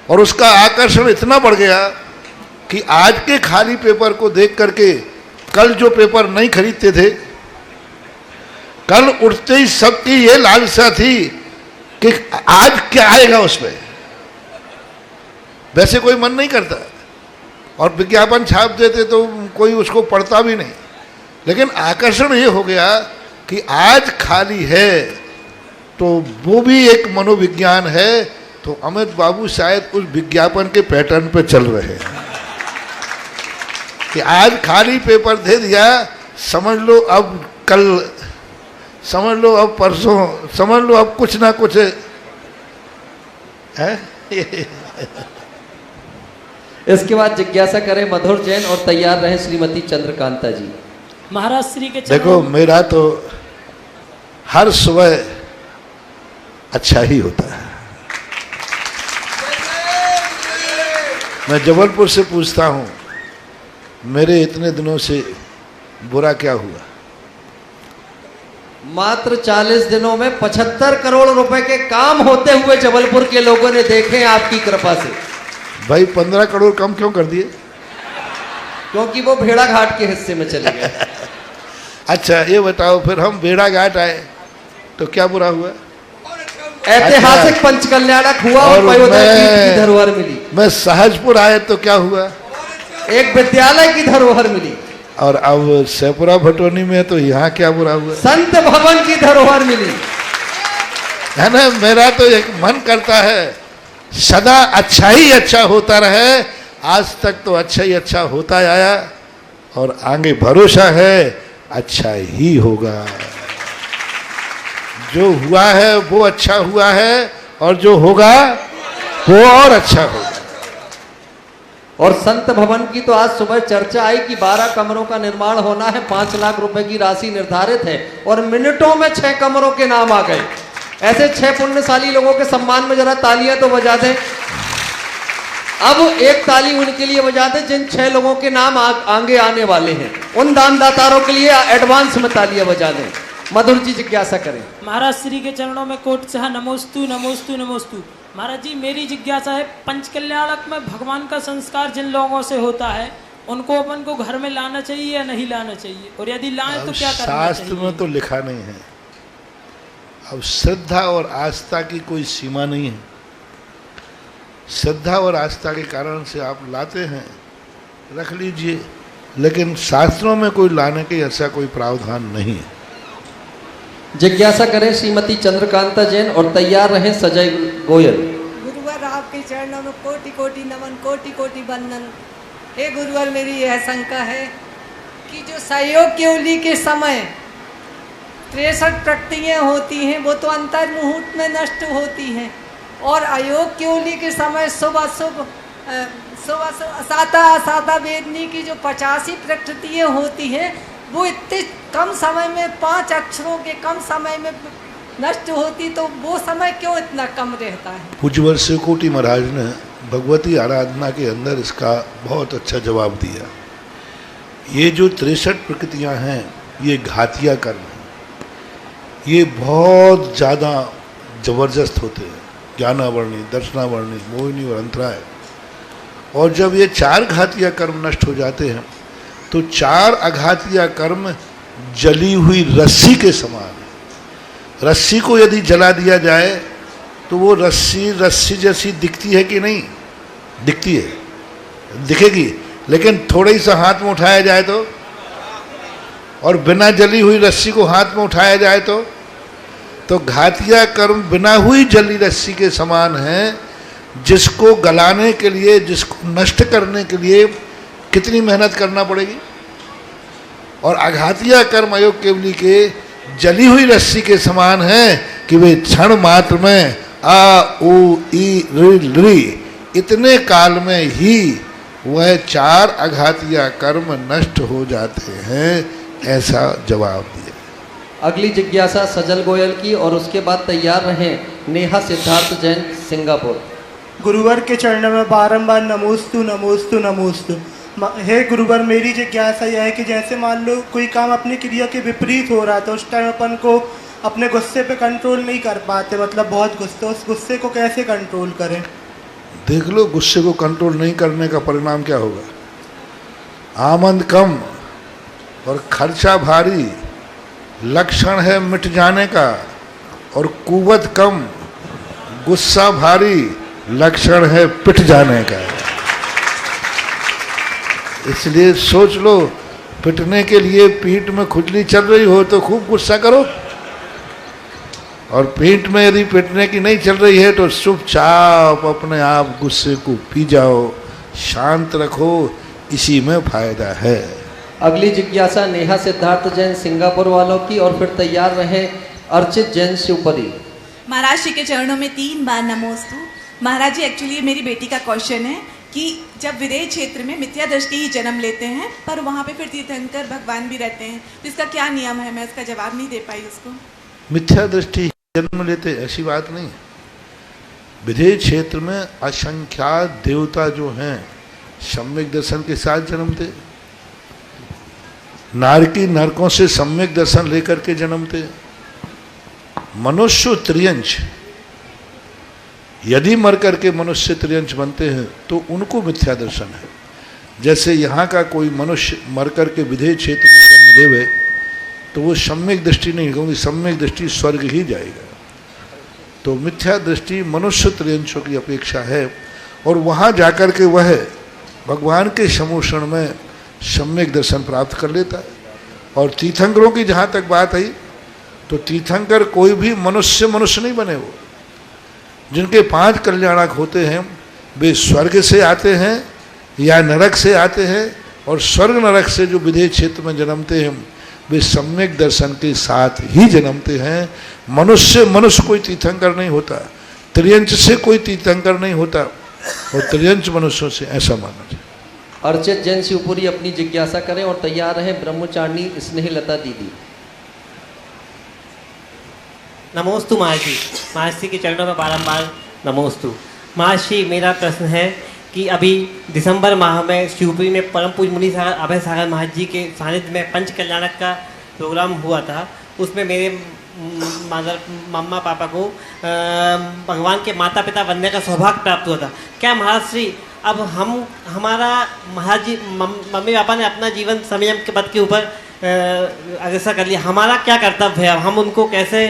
और उसका आकर्षण इतना बढ़ गया कि आज के खाली पेपर को देख करके कल जो पेपर नहीं खरीदते थे, कल उठते ही सबकी ये लालसा थी कि आज क्या आएगा उसमें। वैसे कोई मन नहीं करता और विज्ञापन छाप देते तो कोई उसको पढ़ता भी नहीं, लेकिन आकर्षण ये हो गया कि आज खाली है तो वो भी एक मनोविज्ञान है। तो अमित बाबू शायद उस विज्ञापन के पैटर्न पे चल रहे हैं कि आज खाली पेपर दे दिया, समझ लो अब कल, समझ लो अब परसों, समझ लो अब कुछ ना कुछ है। इसके बाद जिज्ञासा करें मधुर जैन और तैयार रहे श्रीमती चंद्रकांता जी। महाराज श्री के देखो मेरा तो हर सुबह अच्छा ही होता है। मैं जबलपुर से पूछता हूँ मेरे इतने दिनों से बुरा क्या हुआ। मात्र 40 दिनों में 75 करोड़ रुपए के काम होते हुए जबलपुर के लोगों ने देखे हैं आपकी कृपा से। भाई 15 करोड़ कम क्यों कर दिए? क्योंकि वो भेड़ा घाट के हिस्से में चले गए। अच्छा ये बताओ, फिर हम भेड़ा घाट आए तो क्या बुरा हुआ? ऐतिहासिक पंचकल्याणक हुआ और पयोदय की धरोहर मिली। मैं सहजपुर आए तो क्या हुआ? एक विद्यालय की धरोहर मिली। और अब सैपुरा भटोनी में तो यहाँ क्या बुरा हुआ? संत भवन की धरोहर मिली। है ना, मेरा तो एक मन करता है सदा अच्छा ही अच्छा होता रहे। आज तक तो अच्छा ही अच्छा होता आया और आगे भरोसा है अच्छा ही होगा। जो हुआ है वो अच्छा हुआ है और जो होगा वो और अच्छा होगा। और संत भवन की तो आज सुबह चर्चा आई कि 12 कमरों का निर्माण होना है, 5 लाख रुपए की राशि निर्धारित है और मिनटों में 6 कमरों के नाम आ गए। ऐसे 6 पुण्यशाली लोगों के सम्मान में जरा तालियां तो बजा दें। अब एक ताली उनके लिए बजा दें जिन 6 लोगों के नाम आगे आने वाले हैं। उन दानदातारों के लिए एडवांस में तालियां बजा दें। मधुर जी जिज्ञासा करें। महाराज श्री के चरणों में कोटि नमोस्तु नमोस्तु नमोस्तु। महाराज जी मेरी जिज्ञासा है, पंचकल्याणक में भगवान का संस्कार जिन लोगों से होता है उनको अपन को घर में लाना चाहिए या नहीं लाना चाहिए, और यदि लाएं तो क्या करना चाहिए? शास्त्र में तो लिखा नहीं है। अब श्रद्धा और आस्था की कोई सीमा नहीं है। श्रद्धा और आस्था के कारण से आप लाते हैं, रख लीजिए, लेकिन शास्त्रों में कोई लाने के ऐसा कोई प्रावधान नहीं है। जिज्ञासा करें श्रीमती चंद्रकांता जैन और तैयार रहें सजय गोयल। गुरुवर आपके चरणों में कोटि कोटि नमन, कोटि कोटि वंदन। हे गुरुवर मेरी यह शंका है कि जो सहयोग की उली के समय 63 प्रकृतियाँ होती हैं वो तो अंतर मुहूर्त में नष्ट होती हैं, और अयोग की उली के समय सुबह असाता असाता वेदनी की जो 85 प्रकृतियाँ होती हैं वो इतने कम समय में 5 अक्षरों के कम समय में नष्ट होती, तो वो समय क्यों इतना कम रहता है? पूज्यवर शिव कोटि महाराज ने भगवती आराधना के अंदर इसका बहुत अच्छा जवाब दिया। ये जो 63 प्रकृतियां हैं ये घातिया कर्म हैं, ये बहुत ज़्यादा जबरदस्त होते हैं। ज्ञानावर्णी, दर्शनावर्णी, मोहिनी और अंतराय। और जब ये 4 घातिया कर्म नष्ट हो जाते हैं तो 4 अघातिया कर्म जली हुई रस्सी के समान है। रस्सी को यदि जला दिया जाए तो वो रस्सी रस्सी जैसी दिखती है कि नहीं? दिखती है। दिखेगी, लेकिन थोड़ा ही सा हाथ में उठाया जाए तो, और बिना जली हुई रस्सी को हाथ में उठाया जाए तो घातिया कर्म बिना हुई जली रस्सी के समान है, जिसको गलाने के लिए, जिसको नष्ट करने के लिए कितनी मेहनत करना पड़ेगी। और अघातिया कर्म अयोग केवली के जली हुई रस्सी के समान है कि वे क्षण मात्र में आ उ ई री इतने काल में ही वह 4 अघातिया कर्म नष्ट हो जाते हैं, ऐसा जवाब दिया। अगली जिज्ञासा सजल गोयल की, और उसके बाद तैयार रहें नेहा सिद्धार्थ जैन, सिंगापुर। गुरुवर के चरणों में बारंबार नमोस्तु नमोस्तु नमोस्तु। हे गुरुवर, मेरी जिज्ञासा यह है कि जैसे मान लो कोई काम अपनी क्रिया के विपरीत हो रहा है, तो उस टाइम अपन को अपने गुस्से पे कंट्रोल नहीं कर पाते, मतलब बहुत गुस्से, उस गुस्से को कैसे कंट्रोल करें? देख लो, गुस्से को कंट्रोल नहीं करने का परिणाम क्या होगा। आमद कम और खर्चा भारी लक्षण है मिट जाने का, और कुवत कम गुस्सा भारी लक्षण है पिट जाने का। इसलिए सोच लो, पिटने के लिए पीठ में खुजली चल रही हो तो खूब गुस्सा करो, और पीठ में यदि पिटने की नहीं चल रही है तो चुपचाप अपने आप गुस्से को पी जाओ, शांत रखो, इसी में फायदा है। अगली जिज्ञासा नेहा सिद्धार्थ जैन, सिंगापुर वालों की, और फिर तैयार रहे अर्चित जैन, शिवपुरी। महाराज जी के चरणों में 3 बार नमोस्तु। महाराज जी, एक्चुअली मेरी बेटी का क्वेश्चन है कि जब विदेह क्षेत्र में मिथ्या दृष्टि ही जन्म लेते हैं, पर वहाँ पे फिर तीर्थंकर भगवान भी रहते हैं, तो इसका क्या नियम है? मैं इसका जवाब नहीं दे पाई उसको। मिथ्या दृष्टि जन्म लेते ऐसी बात नहीं। विदेह क्षेत्र में असंख्यात देवता जो हैं सम्यक दर्शन के साथ जन्मते, नारकी नरकों से सम्यक दर्शन लेकर के जन्मते। मनुष्य त्रियंश, यदि मर करके मनुष्य त्रियंश बनते हैं तो उनको मिथ्या दर्शन है। जैसे यहाँ का कोई मनुष्य मर करके विदेह क्षेत्र में जन्म लेवे तो वो सम्यक दृष्टि नहीं, क्योंकि सम्यक दृष्टि स्वर्ग ही जाएगा। तो मिथ्या दृष्टि मनुष्य त्रियंशों की अपेक्षा है, और वहाँ जाकर के वह भगवान के समूषण में सम्यक दर्शन प्राप्त कर लेता है। और तीर्थंकरों की जहाँ तक बात आई, तो तीर्थंकर कोई भी मनुष्य नहीं बने। वो जिनके 5 कल्याणक होते हैं वे स्वर्ग से आते हैं या नरक से आते हैं, और स्वर्ग नरक से जो विदेह क्षेत्र में जन्मते हैं वे सम्यक दर्शन के साथ ही जन्मते हैं। मनुष्य कोई तीर्थंकर नहीं होता, त्रियंश से कोई तीर्थंकर नहीं होता, और त्रियंश मनुष्यों से, ऐसा मानना चाहिए। अर्चित जैन, शिवपुरी अपनी जिज्ञासा करें, और तैयार रहे ब्रह्मचारिणी स्नेहलता दीदी। नमोस्तु महर्षि। महर्षि के चरणों में बारंबार नमोस्तु। महर्षि, मेरा प्रश्न है कि अभी दिसंबर माह में शिवपुरी में परम पूज्य मुनि सागर अभय सागर महर्षि जी के सानिध्य में पंच कल्याणक का प्रोग्राम हुआ था। उसमें मेरे मम्मा पापा को भगवान के माता पिता बनने का सौभाग्य प्राप्त हुआ था। क्या महर्षि अब हमारा महाराज जी मम्मी पापा ने अपना जीवन संयम के पद के ऊपर अग्रसर कर लिया, हमारा क्या कर्तव्य है? हम उनको कैसे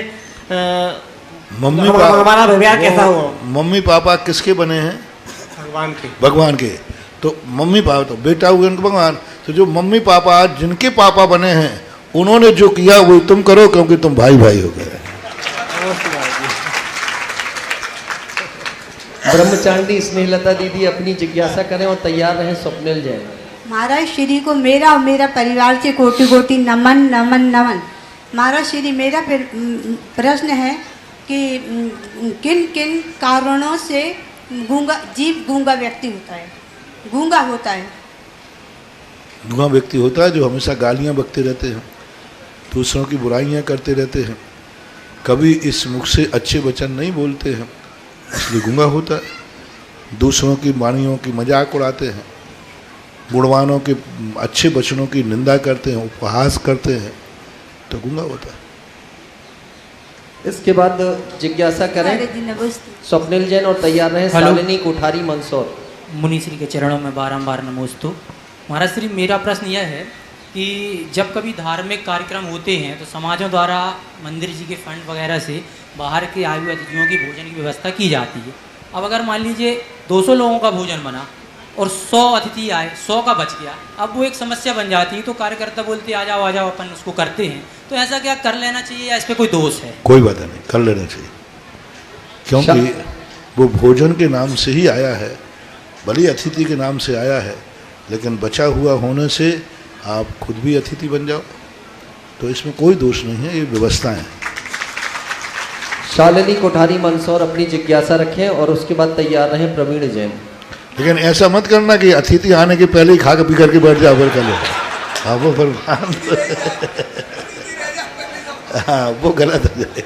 हमारा व्यवहार कैसा हो? मम्मी पापा किसके बने हैं? भगवान के। तो मम्मी पापा तो बेटा हुए उनके भगवान, तो जो मम्मी पापा आज जिनके पापा बने हैं उन्होंने जो किया वो तुम करो, क्योंकि तुम भाई भाई हो गए। ब्रह्मचारिणी स्नेहलता दीदी अपनी जिज्ञासा करें, और तैयार रहें स्वप्निल जैन। महाराज श्री को मेरा और मेरा परिवार से कोटि कोटि नमन नमन नमन। महाराज श्री, मेरा फिर प्रश्न है कि किन किन कारणों से गूंगा व्यक्ति होता है? गूंगा होता है, गूंगा व्यक्ति होता है जो हमेशा गालियां बकते रहते हैं, दूसरों की बुराइयां करते रहते हैं, कभी इस मुख से अच्छे वचन नहीं बोलते हैं, इसलिए गूंगा होता है। दूसरों की वाणियों की मजाक उड़ाते हैं, गुणवानों के अच्छे वचनों की निंदा करते हैं, उपहास करते हैं, तो गूंगा होता है। इसके बाद जिज्ञासा करें स्वप्निल जैन, और तैयार रहे शालिनी कोठारी मंदसौर। मुनि श्री के चरणों में बारंबार नमोस्तु। महाराज श्री, मेरा प्रश्न यह है कि जब कभी धार्मिक कार्यक्रम होते हैं तो समाजों द्वारा मंदिर जी के फंड वगैरह से बाहर के आयु अतिथियों की भोजन की व्यवस्था की जाती है। अब अगर मान लीजिए 200 लोगों का भोजन बना और 100 अतिथि आए, 100 का बच गया, अब वो एक समस्या बन जाती है, तो कार्यकर्ता बोलते आ जाओ अपन उसको करते हैं, तो ऐसा क्या कर लेना चाहिए या इस पे कोई दोष है? कोई बात नहीं, कर लेना चाहिए, क्योंकि वो भोजन के नाम से ही आया है, भले अतिथि के नाम से आया है, लेकिन बचा हुआ होने से आप खुद भी अतिथि बन जाओ, तो इसमें कोई दोष नहीं है, ये व्यवस्था है। शालिनी कोठारी मंदसौर अपनी जिज्ञासा रखें और उसके बाद तैयार रहें प्रवीण जैन। लेकिन ऐसा मत करना कि अतिथि आने के पहले ही खा के पी करके बैठ जाओ, फिर कर लो, हाँ वो फिर हाँ वो गलत हो जाए।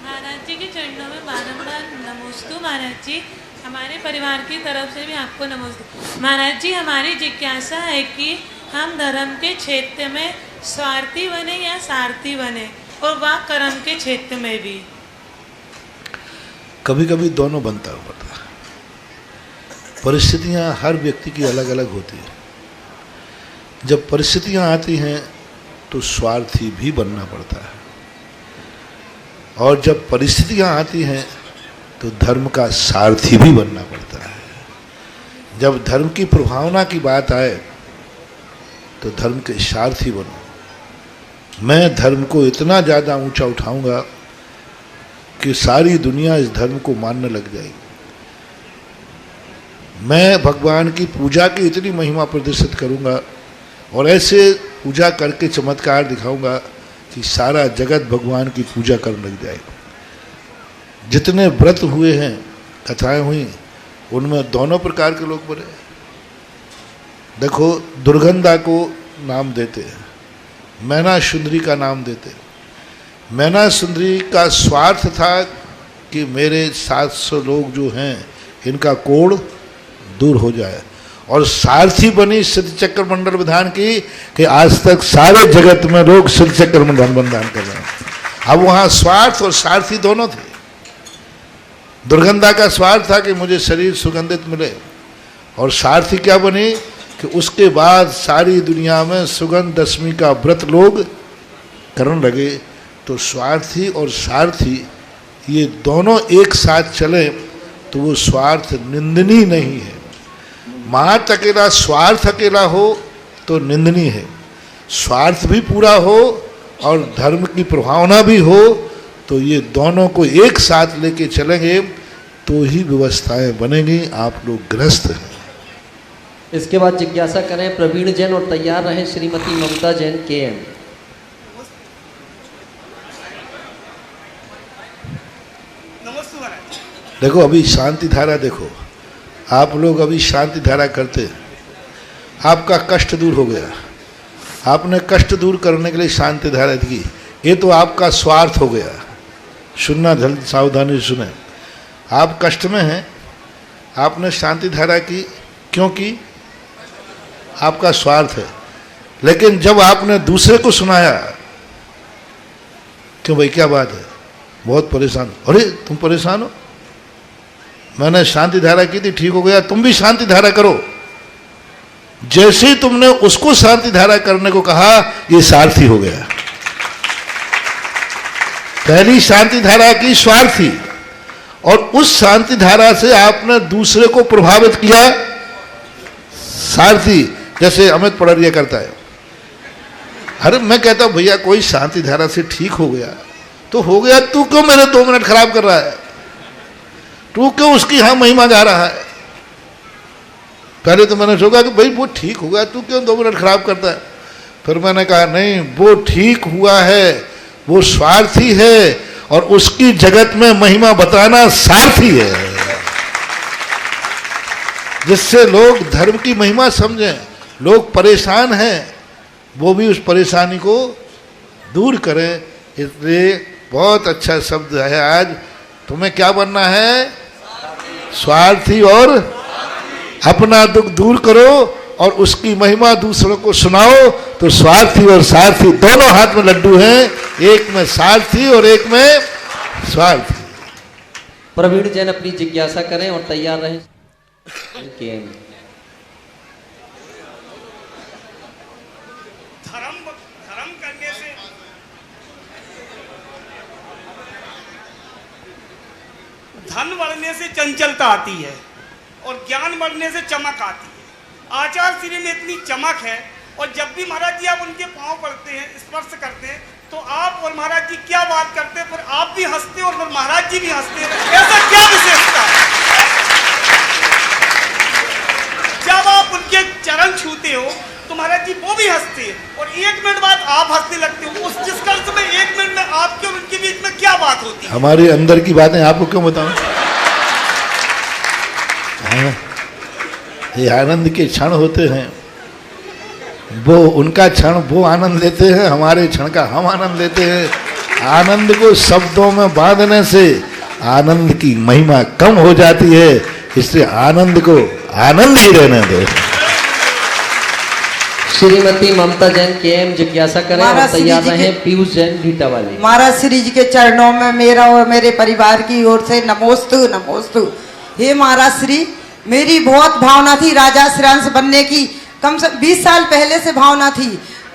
महाराज जी के चरणों में बारंबार नमोस्तु। महाराज जी हमारे परिवार की तरफ से भी आपको नमोस्तु। महाराज जी हमारी जिज्ञासा है कि हम धर्म के क्षेत्र में स्वार्थी बने या सारथी बने, और वह कर्म के क्षेत्र में भी। कभी कभी दोनों बनता पड़ता है, परिस्थितियां हर व्यक्ति की अलग अलग होती है। जब परिस्थितियां आती हैं तो स्वार्थी भी बनना पड़ता है, और जब परिस्थितियां आती हैं तो धर्म का सारथी भी बनना पड़ता है। जब धर्म की प्रभावना की बात आए तो धर्म के सारथी बनो। मैं धर्म को इतना ज़्यादा ऊंचा उठाऊंगा कि सारी दुनिया इस धर्म को मानने लग जाएगी। मैं भगवान की पूजा की इतनी महिमा प्रदर्शित करूंगा और ऐसे पूजा करके चमत्कार दिखाऊंगा कि सारा जगत भगवान की पूजा करने लग जाएगा। जितने व्रत हुए हैं, कथाएं हुई, उनमें दोनों प्रकार के लोग बने। देखो, दुर्गंधा को नाम देते हैं, मैना सुंदरी का नाम देते हैं। मैना सुंदरी का स्वार्थ था कि मेरे 700 लोग जो हैं इनका कोढ़ दूर हो जाए, और सारथी बनी सिद्ध चक्र मंडल विधान की कि आज तक सारे जगत में लोग सिद्ध चक्र मंडल विधान कर रहे हैं। अब वहाँ स्वार्थ और सारथी दोनों थे। दुर्गंधा का स्वार्थ था कि मुझे शरीर सुगंधित मिले, और सारथी क्या बनी कि उसके बाद सारी दुनिया में सुगंध दशमी का व्रत लोग करने लगे। तो स्वार्थी और सारथी ये दोनों एक साथ चले तो वो स्वार्थ निंदनीय नहीं है। मात अकेला स्वार्थ अकेला हो तो निंदनीय है। स्वार्थ भी पूरा हो और धर्म की प्रभावना भी हो, तो ये दोनों को एक साथ लेके चलेंगे तो ही व्यवस्थाएं बनेंगी। आप लोग ग्रस्त हैं। इसके बाद जिज्ञासा करें प्रवीण जैन और तैयार रहें श्रीमती ममता जैन KM। देखो, अभी शांति धारा देखो, आप लोग अभी शांति धारा करते, आपका कष्ट दूर हो गया। आपने कष्ट दूर करने के लिए शांति धारा की, ये तो आपका स्वार्थ हो गया। सुनना, जल्दी सावधानी से सुने। आप कष्ट में हैं, आपने शांति धारा की, क्योंकि आपका स्वार्थ है। लेकिन जब आपने दूसरे को सुनाया, क्यों भाई क्या बात है, बहुत परेशान, अरे तुम परेशान हो, मैंने शांति धारा की थी, ठीक हो गया, तुम भी शांति धारा करो। जैसे ही तुमने उसको शांति धारा करने को कहा, ये सारथी हो गया। पहली शांति धारा की स्वार्थी, और उस शांति धारा से आपने दूसरे को प्रभावित किया, सारथी। जैसे अमित पड़रिया करता है, अरे मैं कहता हूं भैया कोई शांति धारा से ठीक हो गया तो हो गया, तू क्यों मेरे 2 मिनट खराब कर रहा है, तू क्यों उसकी हाँ महिमा गा रहा है। पहले तो मैंने सोचा कि भाई वो ठीक हो गया, तू क्यों 2 मिनट खराब करता है। फिर मैंने कहा नहीं, वो ठीक हुआ है, वो स्वार्थी है, और उसकी जगत में महिमा बताना सारथी है, जिससे लोग धर्म की महिमा समझें। लोग परेशान हैं, वो भी उस परेशानी को दूर करें। इसलिए बहुत अच्छा शब्द है आज। तुम्हें क्या बनना है? स्वार्थी, और अपना दुख दूर करो और उसकी महिमा दूसरों को सुनाओ। तो स्वार्थी और सारथी दोनों हाथ में लड्डू हैं, एक में सारथी और एक में स्वार्थी। प्रवीण जैन अपनी जिज्ञासा करें और तैयार रहें KM। धर्म करने से धन बढ़ने से चंचलता आती है, और ज्ञान बढ़ने से चमक आती है। आचार्य श्री में इतनी चमक है, और जब भी महाराज जी आप उनके पाँव पड़ते हैं, स्पर्श करते हैं, तो आप और महाराज जी क्या बात करते हैं, फिर आप भी हंसते हैं और महाराज जी भी हंसते हैं। ऐसा क्या विशेषता है? जब आप उनके चरण छूते हो तो महाराज जी वो भी हंसते हैं, और 1 मिनट बाद आप हंसने लगते हो। उस डिस्कर्स में 1 मिनट में आपके और उनके बीच में क्या बात होती है? हमारे अंदर की बातें आपको क्यों बताऊं? हाँ, ये आनंद के क्षण होते हैं, वो उनका क्षण वो आनंद लेते हैं, हमारे क्षण का हम आनंद लेते हैं। आनंद को शब्दों में बांधने से आनंद की महिमा कम हो जाती है, इसलिए आनंद को आनंद ही रहने दो। श्रीमती ममता जैन केएम जिज्ञासा करें और तैयार रहें पीयूष जैन भीटा वाले। महाराज श्री जी के चरणों में मेरा और मेरे परिवार की ओर से नमोस्तु नमोस्तु। हे महाराज श्री, मेरी बहुत भावना थी राजा श्रेयांश बनने की, कम से 20 साल पहले से भावना थी।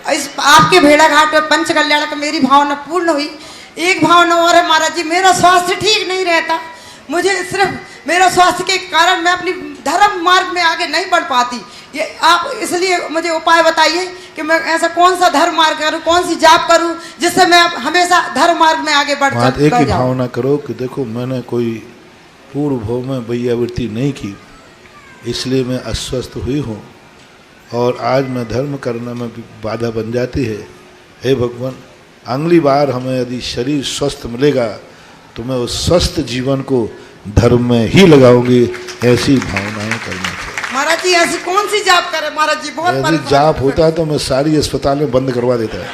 इस आपके भेड़ा घाट में पंच कल्याण का मेरी भावना पूर्ण हुई। एक भावना और है महाराज जी, मेरा स्वास्थ्य ठीक नहीं रहता, मुझे सिर्फ मेरा स्वास्थ्य के कारण मैं अपनी धर्म मार्ग में आगे नहीं बढ़ पाती। ये आप इसलिए मुझे उपाय बताइए कि मैं ऐसा कौन सा धर्म मार्ग करूं, कौन सी जाप करूं जिससे मैं हमेशा धर्म मार्ग में आगे बढ़ सकूं। एक ही भावना करो कि देखो मैंने कोई पूर्व भव में वैयावृत्ति नहीं की, इसलिए मैं अस्वस्थ हुई हूँ और आज मैं धर्म करने में भी बाधा बन जाती है। हे भगवान, अगली बार हमें यदि शरीर स्वस्थ मिलेगा तो मैं उस स्वस्थ जीवन को धर्म में ही लगाऊंगी, ऐसी भावनाएं करनी चाहिए। महाराज जी ऐसी कौन सी जाप करे महाराज जी? बहुत यदि जाप होता तो मैं सारी अस्पतालें बंद करवा देता है।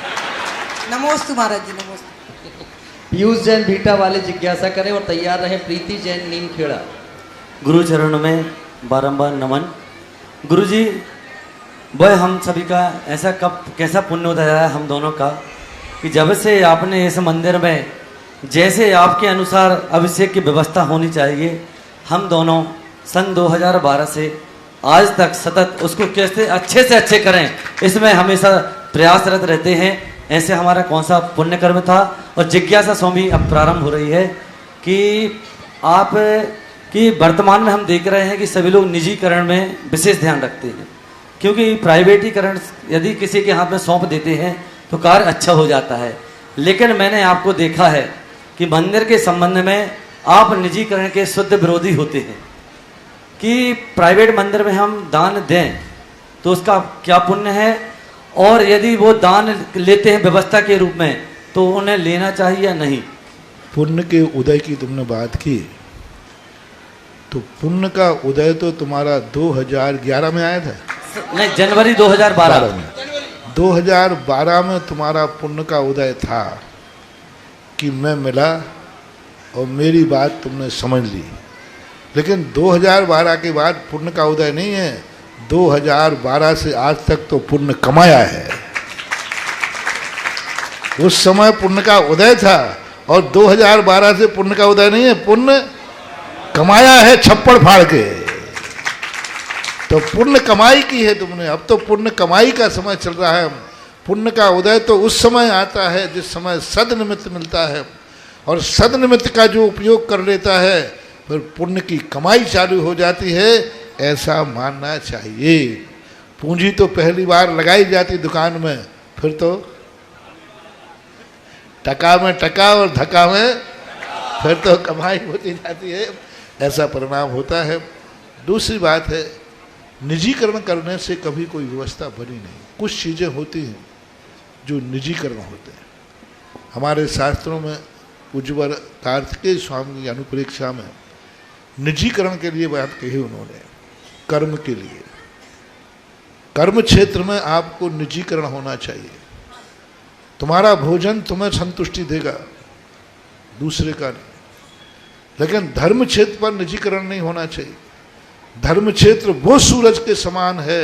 नमोस्तु महाराज जी, नमोस्तु। पीयूष जैन भीटा वाले जिज्ञासा करें और तैयार रहें प्रीति जैन नीम खेड़ा। गुरु चरणों में बारंबार नमन। गुरु जी, वह हम सभी का ऐसा कब कैसा पुण्य उदय है हम दोनों का कि जब से आपने इस मंदिर में जैसे आपके अनुसार अभिषेक की व्यवस्था होनी चाहिए, हम दोनों सन 2012 से आज तक सतत उसको कैसे अच्छे से अच्छे करें, इसमें हमेशा प्रयासरत रहते हैं। ऐसे हमारा कौन सा पुण्य कर्म था। और जिज्ञासा स्वामी अब प्रारंभ हो रही है कि आप कि वर्तमान में हम देख रहे हैं कि सभी लोग निजीकरण में विशेष ध्यान रखते हैं, क्योंकि प्राइवेटीकरण यदि किसी के हाथ में सौंप देते हैं तो कार्य अच्छा हो जाता है। लेकिन मैंने आपको देखा है कि मंदिर के संबंध में आप निजीकरण के शुद्ध विरोधी होते हैं कि प्राइवेट मंदिर में हम दान दें तो उसका क्या पुण्य है, और यदि वो दान लेते हैं व्यवस्था के रूप में तो उन्हें लेना चाहिए या नहीं। पुण्य के उदय की तुमने बात की, तो पुण्य का उदय तो तुम्हारा 2011 में आया था? नहीं, जनवरी 2012 में। 2012 में तुम्हारा पुण्य का उदय था कि मैं मिला और मेरी बात तुमने समझ ली। लेकिन 2012 के बाद पुण्य का उदय नहीं है, 2012 से आज तक तो पुण्य कमाया है। उस समय पुण्य का उदय था और 2012 से पुण्य का उदय नहीं है, पुण्य कमाया है छप्पड़ फाड़ के। तो पुण्य कमाई की है तुमने, अब तो पुण्य कमाई का समय चल रहा है। पुण्य का उदय तो उस समय आता है जिस समय सदनिमित्त मिलता है, और सदनिमित्त का जो उपयोग कर लेता है फिर पुण्य की कमाई चालू हो जाती है, ऐसा मानना चाहिए। पूंजी तो पहली बार लगाई जाती दुकान में, फिर तो टका में टका और धक्का में फिर तो कमाई होती जाती है, ऐसा परिणाम होता है। दूसरी बात है, निजीकरण करने से कभी कोई व्यवस्था बनी नहीं। कुछ चीज़ें होती हैं जो निजीकरण होते हैं। हमारे शास्त्रों में पूज्यवर कार्तिकेय स्वामी की अनुप्रेक्षा में निजीकरण के लिए बात कही उन्होंने, कर्म के लिए। कर्म क्षेत्र में आपको निजीकरण होना चाहिए। तुम्हारा भोजन तुम्हें संतुष्टि देगा, दूसरे का नहीं। लेकिन धर्म क्षेत्र पर निजीकरण नहीं होना चाहिए। धर्म क्षेत्र वो सूरज के समान है,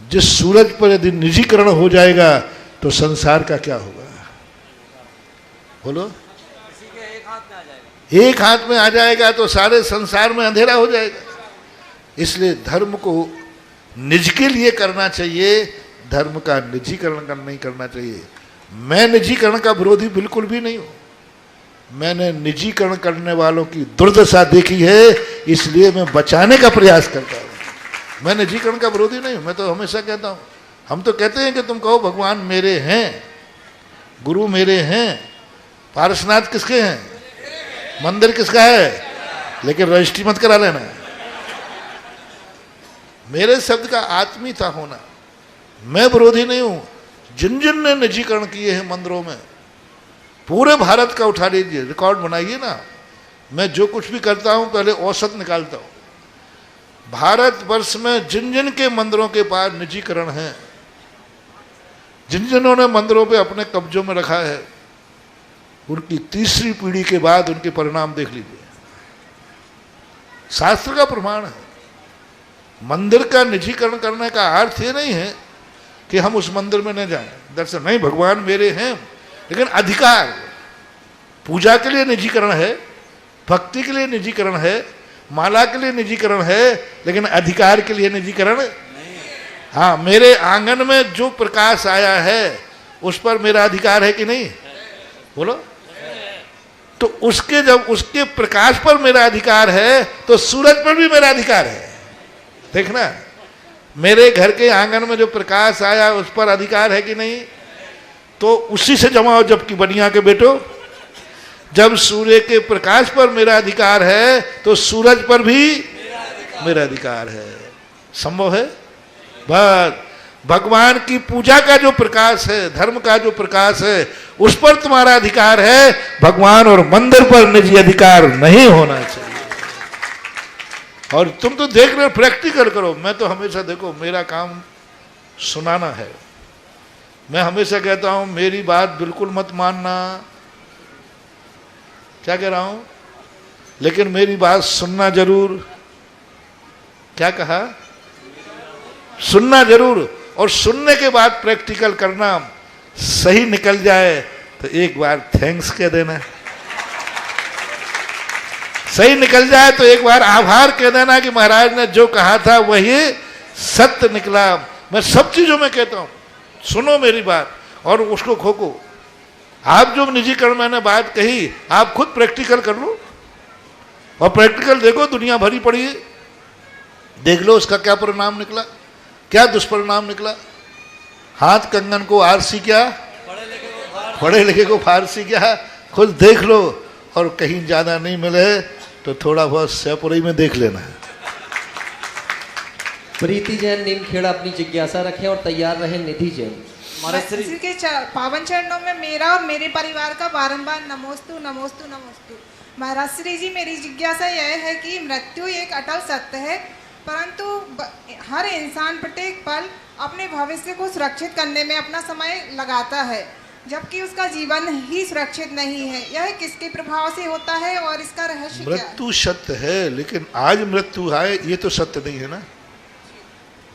जिस सूरज पर यदि निजीकरण हो जाएगा तो संसार का क्या होगा? बोलो। एक हाथ में आ जाएगा तो सारे संसार में अंधेरा हो जाएगा। इसलिए धर्म को निज के लिए करना चाहिए, धर्म का निजीकरण नहीं करना चाहिए। मैं निजीकरण का विरोधी बिल्कुल भी नहीं हूं। मैंने निजीकरण करने वालों की दुर्दशा देखी है, इसलिए मैं बचाने का प्रयास करता हूँ। मैं निजीकरण का विरोधी नहीं हूँ, मैं तो हमेशा कहता हूँ, हम तो कहते हैं कि तुम कहो भगवान मेरे हैं, गुरु मेरे हैं, पारसनाथ किसके हैं, मंदिर किसका है, लेकिन रजिस्ट्री मत करा लेना। मेरे शब्द का आत्मीयता होना, मैं विरोधी नहीं हूं। जिन जिन ने निजीकरण किए हैं मंदिरों में, पूरे भारत का उठा लीजिए, रिकॉर्ड बनाइए ना। मैं जो कुछ भी करता हूं पहले औसत निकालता हूं। भारतवर्ष में जिन जिन के मंदिरों के पास निजीकरण है, जिन जिन्होंने मंदिरों पे अपने कब्जों में रखा है, उनकी तीसरी पीढ़ी के बाद उनके परिणाम देख लीजिए। शास्त्र का प्रमाण है। मंदिर का निजीकरण करने का अर्थ ये नहीं है कि हम उस मंदिर में न जाएं, दर्शन नहीं, भगवान मेरे हैं, लेकिन अधिकार, पूजा के लिए निजीकरण है, भक्ति के लिए निजीकरण है, माला के लिए निजीकरण है, लेकिन अधिकार के लिए निजीकरण। हाँ, मेरे आंगन में जो प्रकाश आया है उस पर मेरा अधिकार है कि नहीं, बोलो। तो उसके, जब उसके प्रकाश पर मेरा अधिकार है तो सूरज पर भी मेरा अधिकार है। देखना, मेरे घर के आंगन में जो प्रकाश आया उस पर अधिकार है कि नहीं, तो उसी से जमाओ। जबकि बनिया के बेटो, जब सूर्य के प्रकाश पर मेरा अधिकार है तो सूरज पर भी मेरा अधिकार है। संभव है? बस भगवान की पूजा का जो प्रकाश है, धर्म का जो प्रकाश है, उस पर तुम्हारा अधिकार है। भगवान और मंदिर पर निजी अधिकार नहीं होना चाहिए। और तुम तो देख रहे हो, प्रैक्टिकल करो। मैं तो हमेशा, देखो, मेरा काम सुनाना है। मैं हमेशा कहता हूं मेरी बात बिल्कुल मत मानना, क्या कह रहा हूं, लेकिन मेरी बात सुनना जरूर। क्या कहा? सुनना जरूर, और सुनने के बाद प्रैक्टिकल करना। सही निकल जाए तो एक बार थैंक्स कह देना, सही निकल जाए तो एक बार आभार कह देना कि महाराज ने जो कहा था वही सत्य निकला। मैं सब चीजों में कहता हूं, सुनो मेरी बात और उसको खोको। आप जो निजीकरण मैंने बात कही, आप खुद प्रैक्टिकल कर लो, और प्रैक्टिकल देखो, दुनिया भरी पड़ी है, देख लो उसका क्या परिणाम निकला, क्या दुष्परिणाम निकला। हाथ कंगन को आरसी क्या, पढ़े लिखे को फारसी क्या, खुद देख लो। और कहीं ज्यादा नहीं मिले तो थोड़ा बहुत सेपुरी में देख लेना है। प्रीति जैन नीमखेड़ा अपनी जिज्ञासा रखें और तैयार रहे निधि जैन। श्री के पावन चरणों में मेरा और मेरे परिवार का बारंबार नमोस्तु नमोस्तु नमोस्तु। महाराज श्री जी, मेरी जिज्ञासा यह है कि मृत्यु एक अटल सत्य है, परंतु हर इंसान प्रत्येक पल अपने भविष्य को सुरक्षित करने में अपना समय लगाता है, जबकि उसका जीवन ही सुरक्षित नहीं है। यह किसके प्रभाव से होता है और इसका रहस्य क्या है? मृत्यु सत्य है, लेकिन आज मृत्यु आए ये तो सत्य नहीं है ना।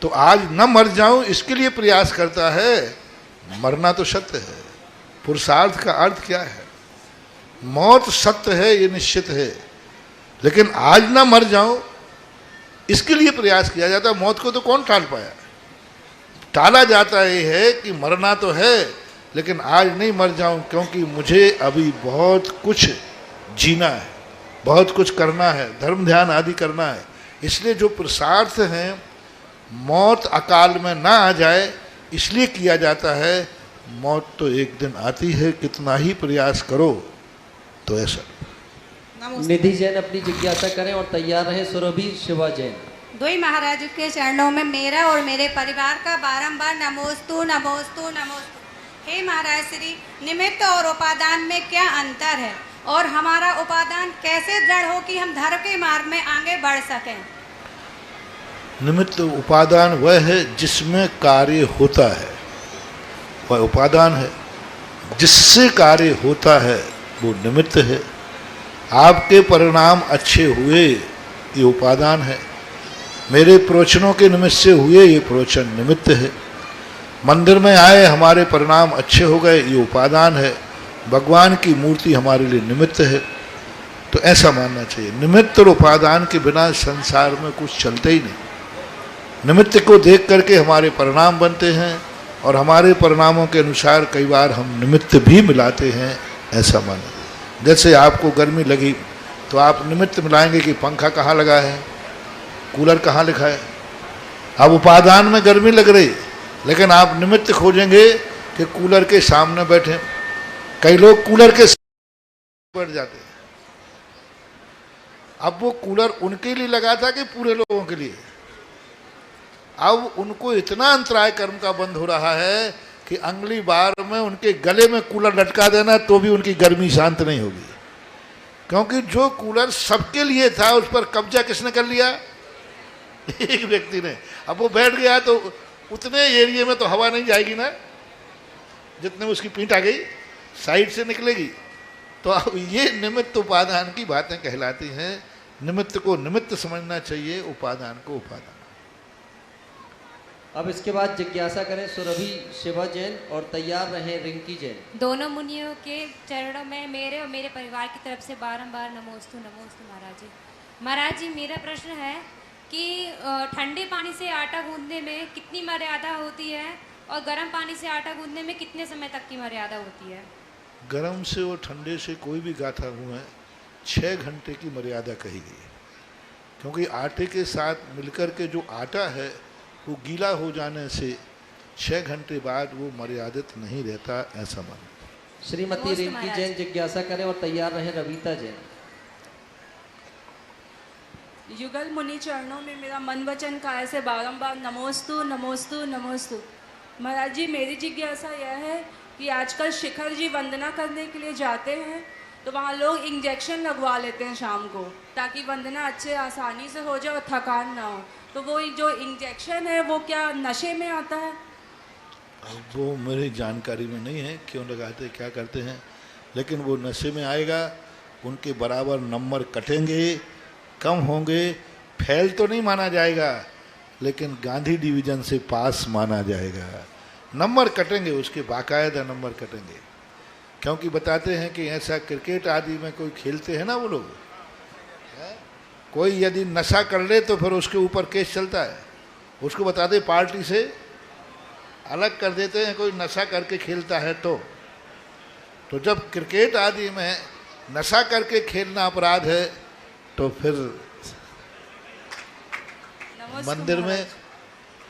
तो आज न मर जाऊं इसके लिए प्रयास करता है। मरना तो सत्य है। पुरुषार्थ का अर्थ क्या है? मौत सत्य है, ये निश्चित है, लेकिन आज ना मर जाऊं इसके लिए प्रयास किया जाता है। मौत को तो कौन टाल पाया? टाला जाता है कि मरना तो है, लेकिन आज नहीं मर जाऊं क्योंकि मुझे अभी बहुत कुछ जीना है, बहुत कुछ करना है, धर्म ध्यान आदि करना है। इसलिए जो पुरुषार्थ हैं, मौत अकाल में ना आ जाए इसलिए किया जाता है। मौत तो एक दिन आती है, कितना ही प्रयास करो तो ऐसा। निधि जैन अपनी जिज्ञासा करें और तैयार रहे सुरभि शिवा जैन। दोई महाराज के चरणों में मेरा और मेरे परिवार का बारंबार नमोस्तु नमोस्तु नमोस्तु। हे महाराज श्री, निमित्त और उपादान में क्या अंतर है और हमारा उपादान कैसे दृढ़ हो कि हम धर्म के मार्ग में आगे बढ़ सकें? निमित्त उपादान वह है जिसमें कार्य होता है, वह उपादान है। जिससे कार्य होता है वो निमित्त है। आपके परिणाम अच्छे हुए ये उपादान है। मेरे प्रवचनों के निमित्त से हुए ये प्रवचन निमित्त है। मंदिर में आए हमारे परिणाम अच्छे हो गए ये उपादान है। भगवान की मूर्ति हमारे लिए निमित्त है। तो ऐसा मानना चाहिए। निमित्त और उपादान के बिना संसार में कुछ चलते ही नहीं। निमित्त को देख करके हमारे परिणाम बनते हैं और हमारे परिणामों के अनुसार कई बार हम निमित्त भी मिलाते हैं, ऐसा माना। जैसे आपको गर्मी लगी तो आप निमित्त मिलाएंगे कि पंखा कहाँ लगा है, कूलर कहाँ लिखा है। अब उपादान में गर्मी लग रही, लेकिन आप निमित्त खोजेंगे कि कूलर के सामने बैठे। कई लोग कूलर के सामने बैठ जाते हैं। अब वो कूलर उनके लिए लगा था कि पूरे लोगों के लिए। अब उनको इतना अंतराय कर्म का बंद हो रहा है कि अगली बार में उनके गले में कूलर लटका देना तो भी उनकी गर्मी शांत नहीं होगी, क्योंकि जो कूलर सबके लिए था उस पर कब्जा किसने कर लिया? एक व्यक्ति ने। अब वो बैठ गया तो उतने एरिया में तो हवा नहीं जाएगी ना, जितने उसकी पीठ आ गई साइड से निकलेगी। तो अब ये निमित्त उपादान की बातें कहलाती हैं। निमित्त को निमित्त समझना चाहिए, उपादान को उपादान। अब इसके बाद जिज्ञासा करें सुरभि शिवा जैन और तैयार रहें रिंकी जैन। दोनों मुनियों के चरणों में मेरे और मेरे परिवार की तरफ से बारंबार नमोस्तु नमोस्तु महाराज जी। महाराज जी, मेरा प्रश्न है कि ठंडे पानी से आटा गूंदने में कितनी मर्यादा होती है और गर्म पानी से आटा गूंदने में कितने समय तक की मर्यादा होती है? गर्म से और ठंडे से कोई भी गाथा हुआ है 6 घंटे की मर्यादा कही गई है, क्योंकि आटे के साथ मिलकर के जो आटा है वो गीला हो जाने से 6 घंटे बाद वो मर्यादित नहीं रहता, ऐसा मान। श्रीमती रिंकी जैन जिज्ञासा करें और तैयार रहें रविता जैन। युगल मुनि चरणों में मेरा मन वचन काय से बारंबार नमोस्तु नमोस्तु नमोस्तु। महाराज जी, मेरी जिज्ञासा यह है कि आजकल शिखर जी वंदना करने के लिए जाते हैं तो वहाँ लोग इंजेक्शन लगवा लेते हैं शाम को, ताकि वंदना अच्छे आसानी से हो जाए और थकान ना हो। तो वो जो इंजेक्शन है वो क्या नशे में आता है? वो मेरी जानकारी में नहीं है क्यों लगाते, क्या करते हैं, लेकिन वो नशे में आएगा। उनके बराबर नंबर कटेंगे, कम होंगे, फेल तो नहीं माना जाएगा, लेकिन गांधी डिवीजन से पास माना जाएगा। नंबर कटेंगे, उसके बाकायदा नंबर कटेंगे, क्योंकि बताते हैं कि ऐसा क्रिकेट आदि में कोई खेलते हैं ना वो लोग, कोई यदि नशा कर ले तो फिर उसके ऊपर केस चलता है, उसको बताते पार्टी से अलग कर देते हैं। कोई नशा करके खेलता है तो जब क्रिकेट आदि में नशा करके खेलना अपराध है तो फिर मंदिर में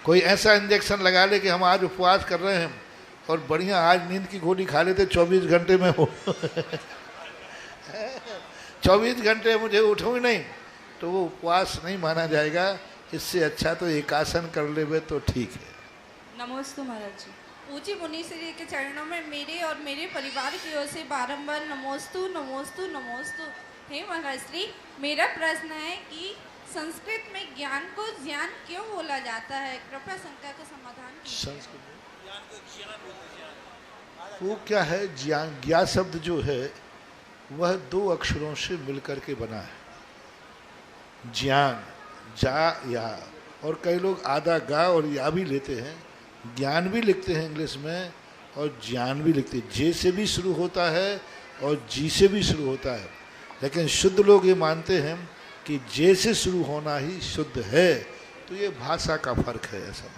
कोई ऐसा इंजेक्शन लगा ले कि हम आज उपवास कर रहे हैं और बढ़िया आज नींद की गोली खा लेते 24 घंटे में हो 24 घंटे मुझे उठूँ ही नहीं, तो वो उपवास नहीं माना जाएगा। इससे अच्छा तो एकासन कर ले तो ठीक है। नमोस्तु महाराज जी। ऊंची मुनि श्री के चरणों में मेरे और मेरे परिवार की ओर से बारंबार नमोस्तु नमोस्तु नमोस्तु। हे महाराज श्री, मेरा प्रश्न है कि संस्कृत में ज्ञान को ज्ञान क्यों बोला जाता है? कृपया शंका का समाधान कीजिए। वो क्या है, ज्ञान, ज्ञा शब्द जो है वह 2 अक्षरों से मिलकर के बना है। ज्ञान, जा या, और कई लोग आधा गा और या भी लेते हैं, ज्ञान भी लिखते हैं इंग्लिश में और ज्ञान भी लिखते हैं। जे से भी शुरू होता है और जी से भी शुरू होता है, लेकिन शुद्ध लोग ये मानते हैं कि जे से शुरू होना ही शुद्ध है। तो ये भाषा का फर्क है, ऐसा।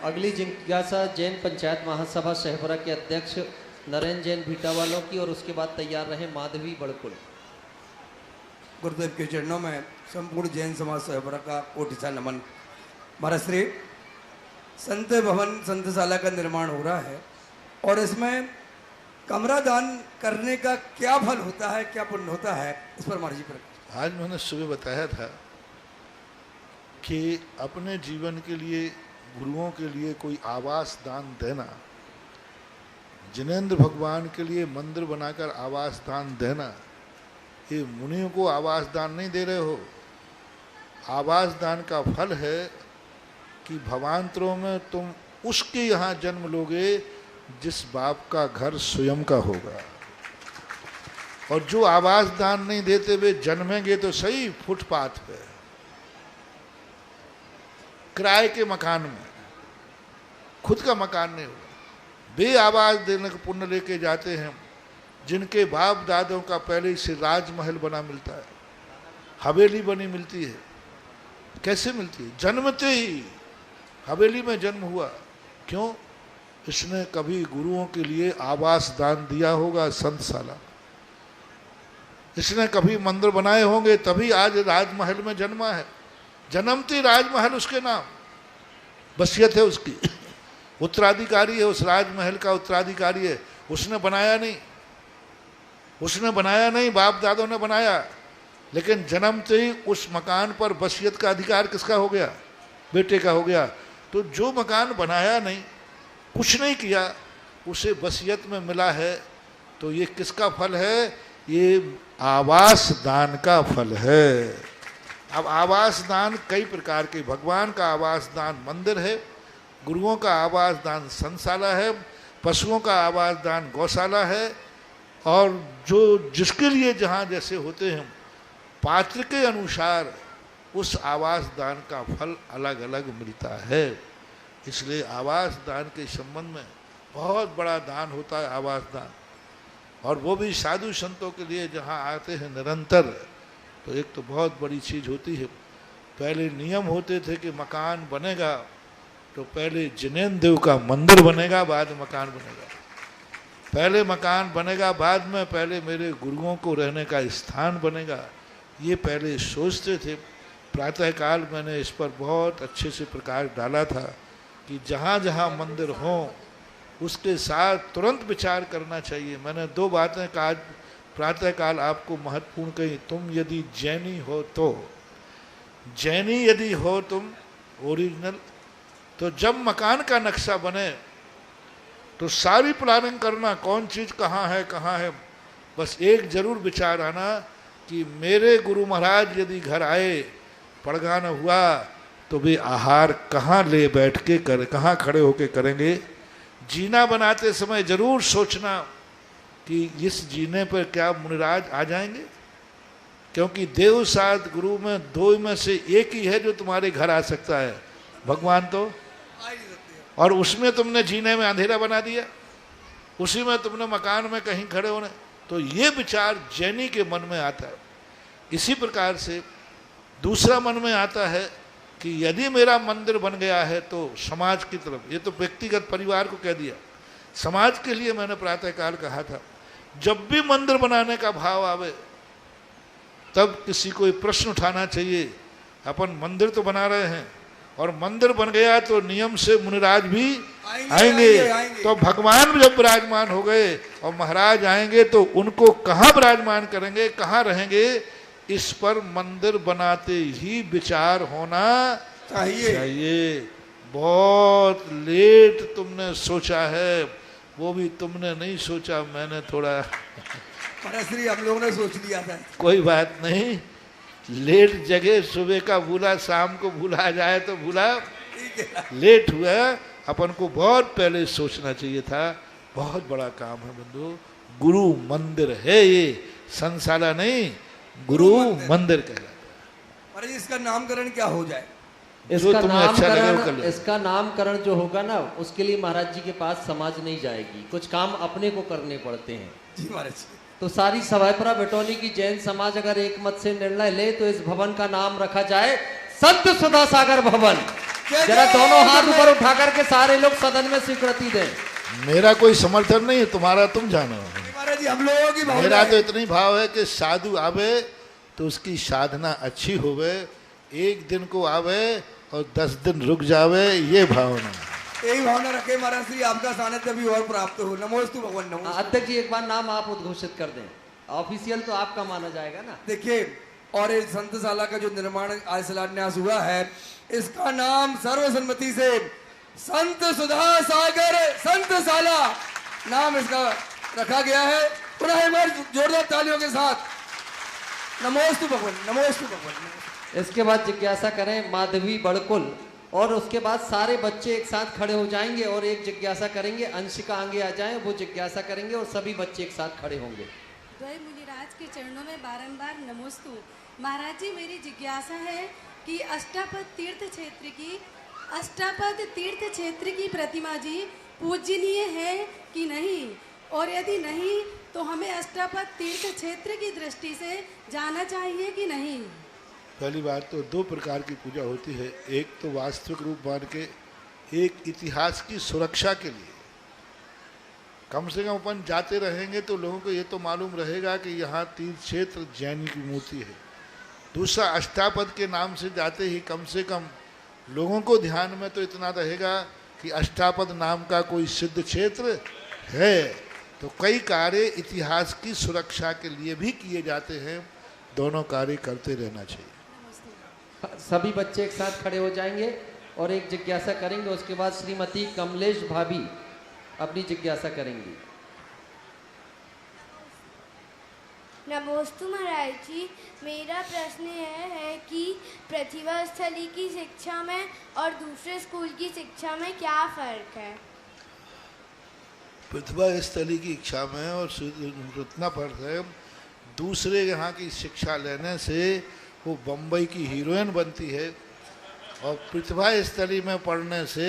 अगली जिज्ञासा जैन पंचायत महासभा शहपुरा के अध्यक्ष नरेंद्र जैन भीटा वालों की, और उसके बाद तैयार रहे माधवी बड़कुल। गुरुदेव के चरणों में संपूर्ण जैन समाज शहपुरा का कोटि सा नमन। महाराज श्री, संत भवन संतशाला का निर्माण हो रहा है और इसमें कमरा दान करने का क्या फल होता है, क्या पुण्य होता है, इस पर महाराज जी पर। आज मैंने सुबह बताया था कि अपने जीवन के लिए, गुरुओं के लिए कोई आवास दान देना, जिनेंद्र भगवान के लिए मंदिर बनाकर आवास दान देना, ये मुनियों को आवास दान नहीं दे रहे हो। आवास दान का फल है कि भवांतरों में तुम उसके यहाँ जन्म लोगे जिस बाप का घर स्वयं का होगा। और जो आवास दान नहीं देते वे जन्मेंगे तो सही फुटपाथ पे, किराए के मकान में, खुद का मकान नहीं होगा। वे आवास देने का पुण्य लेके जाते हैं जिनके बाप दादों का पहले से राजमहल बना मिलता है, हवेली बनी मिलती है। कैसे मिलती है? जन्मते ही हवेली में जन्म हुआ। क्यों? इसने कभी गुरुओं के लिए आवास दान दिया होगा संतशाला। इसने कभी मंदिर बनाए होंगे तभी आज राजमहल में जन्मा है। जन्मती राजमहल उसके नाम, वसीयत है उसकी, उत्तराधिकारी है, उस राजमहल का उत्तराधिकारी है। उसने बनाया नहीं, उसने बनाया नहीं, बाप दादों ने बनाया, लेकिन जन्मते ही उस मकान पर वसीयत का अधिकार किसका हो गया? बेटे का हो गया। तो जो मकान बनाया नहीं, कुछ नहीं किया, उसे वसीयत में मिला है, तो ये किसका फल है? ये आवास दान का फल है। अब आवास दान कई प्रकार के, भगवान का आवास दान मंदिर है, गुरुओं का आवास दान संशाला है, पशुओं का आवास दान गौशाला है, और जो जिसके लिए जहाँ जैसे होते हैं पात्र के अनुसार उस आवास दान का फल अलग अलग मिलता है। इसलिए आवास दान के संबंध में बहुत बड़ा दान होता है आवास दान, और वो भी साधु संतों के लिए जहाँ आते हैं निरंतर, तो एक तो बहुत बड़ी चीज़ होती है। पहले नियम होते थे कि मकान बनेगा तो पहले जिनेन्द्र देव का मंदिर बनेगा, बाद में मकान बनेगा। पहले मकान बनेगा, बाद में पहले मेरे गुरुओं को रहने का स्थान बनेगा, ये पहले सोचते थे। प्रातःकाल मैंने इस पर बहुत अच्छे से प्रकाश डाला था कि जहाँ जहाँ मंदिर हों उसके साथ तुरंत विचार करना चाहिए। मैंने 2 बातें कहा प्रातःकाल आपको महत्वपूर्ण कही। तुम यदि जैनी हो तो, जैनी यदि हो तुम ओरिजिनल, तो जब मकान का नक्शा बने तो सारी प्लानिंग करना, कौन चीज़ कहाँ है, बस एक जरूर विचार आना कि मेरे गुरु महाराज यदि घर आए, पड़गान हुआ, तो वे आहार कहाँ ले बैठ के कहाँ खड़े होके करेंगे। जीना बनाते समय जरूर सोचना कि इस जीने पर क्या मुनिराज आ जाएंगे, क्योंकि देव साथ गुरु में 2 में से एक ही है जो तुम्हारे घर आ सकता है, भगवान तो। और उसमें तुमने जीने में अंधेरा बना दिया, उसी में तुमने मकान में कहीं खड़े होने, तो ये विचार जैनी के मन में आता है। इसी प्रकार से दूसरा मन में आता है कि यदि मेरा मंदिर बन गया है तो समाज की तरफ, ये तो व्यक्तिगत परिवार को कह दिया, समाज के लिए मैंने प्रातःकाल कहा था, जब भी मंदिर बनाने का भाव आवे तब किसी को प्रश्न उठाना चाहिए। अपन मंदिर तो बना रहे हैं, और मंदिर बन गया तो नियम से मुनिराज भी आएंगे। तो भगवान भी जब विराजमान हो गए और महाराज आएंगे तो उनको कहाँ विराजमान करेंगे, कहाँ रहेंगे, इस पर मंदिर बनाते ही विचार होना चाहिए। बहुत लेट तुमने सोचा है, वो भी तुमने नहीं सोचा, मैंने थोड़ा परश्री हम लोगों ने सोच लिया था। कोई बात नहीं, लेट जगह सुबह का भूला, शाम को भूला जाए तो भूला, लेट हुआ। अपन को बहुत पहले सोचना चाहिए था। बहुत बड़ा काम है बंधु, गुरु मंदिर है ये, संशाला नहीं, गुरु मंदिर कहलाता है। और इसका नामकरण क्या हो जाए? इसका नामकरण जो होगा ना, उसके लिए महाराज जी के पास समाज नहीं जाएगी, कुछ काम अपने को करने पड़ते हैं। जी महाराज। तो सारी सवाईपुरा बेटौनी की जैन समाज अगर एक मत से निर्णय ले तो इस भवन का नाम रखा जाए संत सुधा सागर भवन। जरा दोनों हाथ ऊपर उठा करके सारे लोग सदन में स्वीकृति दें। मेरा कोई समर्थन नहीं है, तुम्हारा तुम जानो। जी हम लोगों की मेरा तो इतना ही भाव है कि साधु आवे तो उसकी साधना अच्छी होवे, एक दिन को आवे और 10 दिन रुक जावे, ये भावना। यही भावना रखे महाराज श्री, आपका सानिध्य भी और प्राप्त हो। नमोस्तु भगवान। नमोस्तु। अध्यक्ष जी एक बार नाम आप उद्घोषित कर दें, ऑफिशियल तो आपका माना जाएगा ना। देखिए, और इस संतशाला का जो निर्माण आज शिलान्यास हुआ है, इसका नाम सर्वसम्मति से संत सुधा सागर संतशाला नाम इसका रखा गया है। पुनः एक बार जोरदार तालियों के साथ नमोस्तु भगवान, नमोस्तु भगवान। इसके बाद जिज्ञासा करें माधवी बड़कुल, और उसके बाद सारे बच्चे एक साथ खड़े हो जाएंगे और एक जिज्ञासा करेंगे। अंशिका आगे आ जाए, वो जिज्ञासा करेंगे और सभी बच्चे एक साथ खड़े होंगे। द्वय मुनिराज के चरणों में बारंबार नमोस्तु। महाराज जी, मेरी जिज्ञासा है कि अष्टापद तीर्थ क्षेत्र की प्रतिमा जी पूजनीय है कि नहीं, और यदि नहीं तो हमें अष्टापद तीर्थ क्षेत्र की दृष्टि से जाना चाहिए कि नहीं? पहली बात तो 2 प्रकार की पूजा होती है, एक तो वास्तविक रूप मान के, एक इतिहास की सुरक्षा के लिए। कम से कम अपन जाते रहेंगे तो लोगों को ये तो मालूम रहेगा कि यहाँ तीर्थ क्षेत्र जैन की मूर्ति है। दूसरा, अष्टापद के नाम से जाते ही कम से कम लोगों को ध्यान में तो इतना रहेगा कि अष्टापद नाम का कोई सिद्ध क्षेत्र है। तो कई कार्य इतिहास की सुरक्षा के लिए भी किए जाते हैं, दोनों कार्य करते रहना चाहिए। सभी बच्चे एक साथ खड़े हो जाएंगे और एक जिज्ञासा करेंगे, उसके बाद श्रीमती कमलेश भाभी अपनी जिज्ञासा करेंगी। नमोस्तु महाराज जी, मेरा प्रश्न यह है कि प्रतिभा स्थली की शिक्षा में और दूसरे स्कूल की शिक्षा में क्या फर्क है? प्रतिभा स्थली की इच्छा में और इतना फर्क है, दूसरे यहाँ की शिक्षा लेने से वो बम्बई की हीरोइन बनती है और प्रतिभा स्थली में पढ़ने से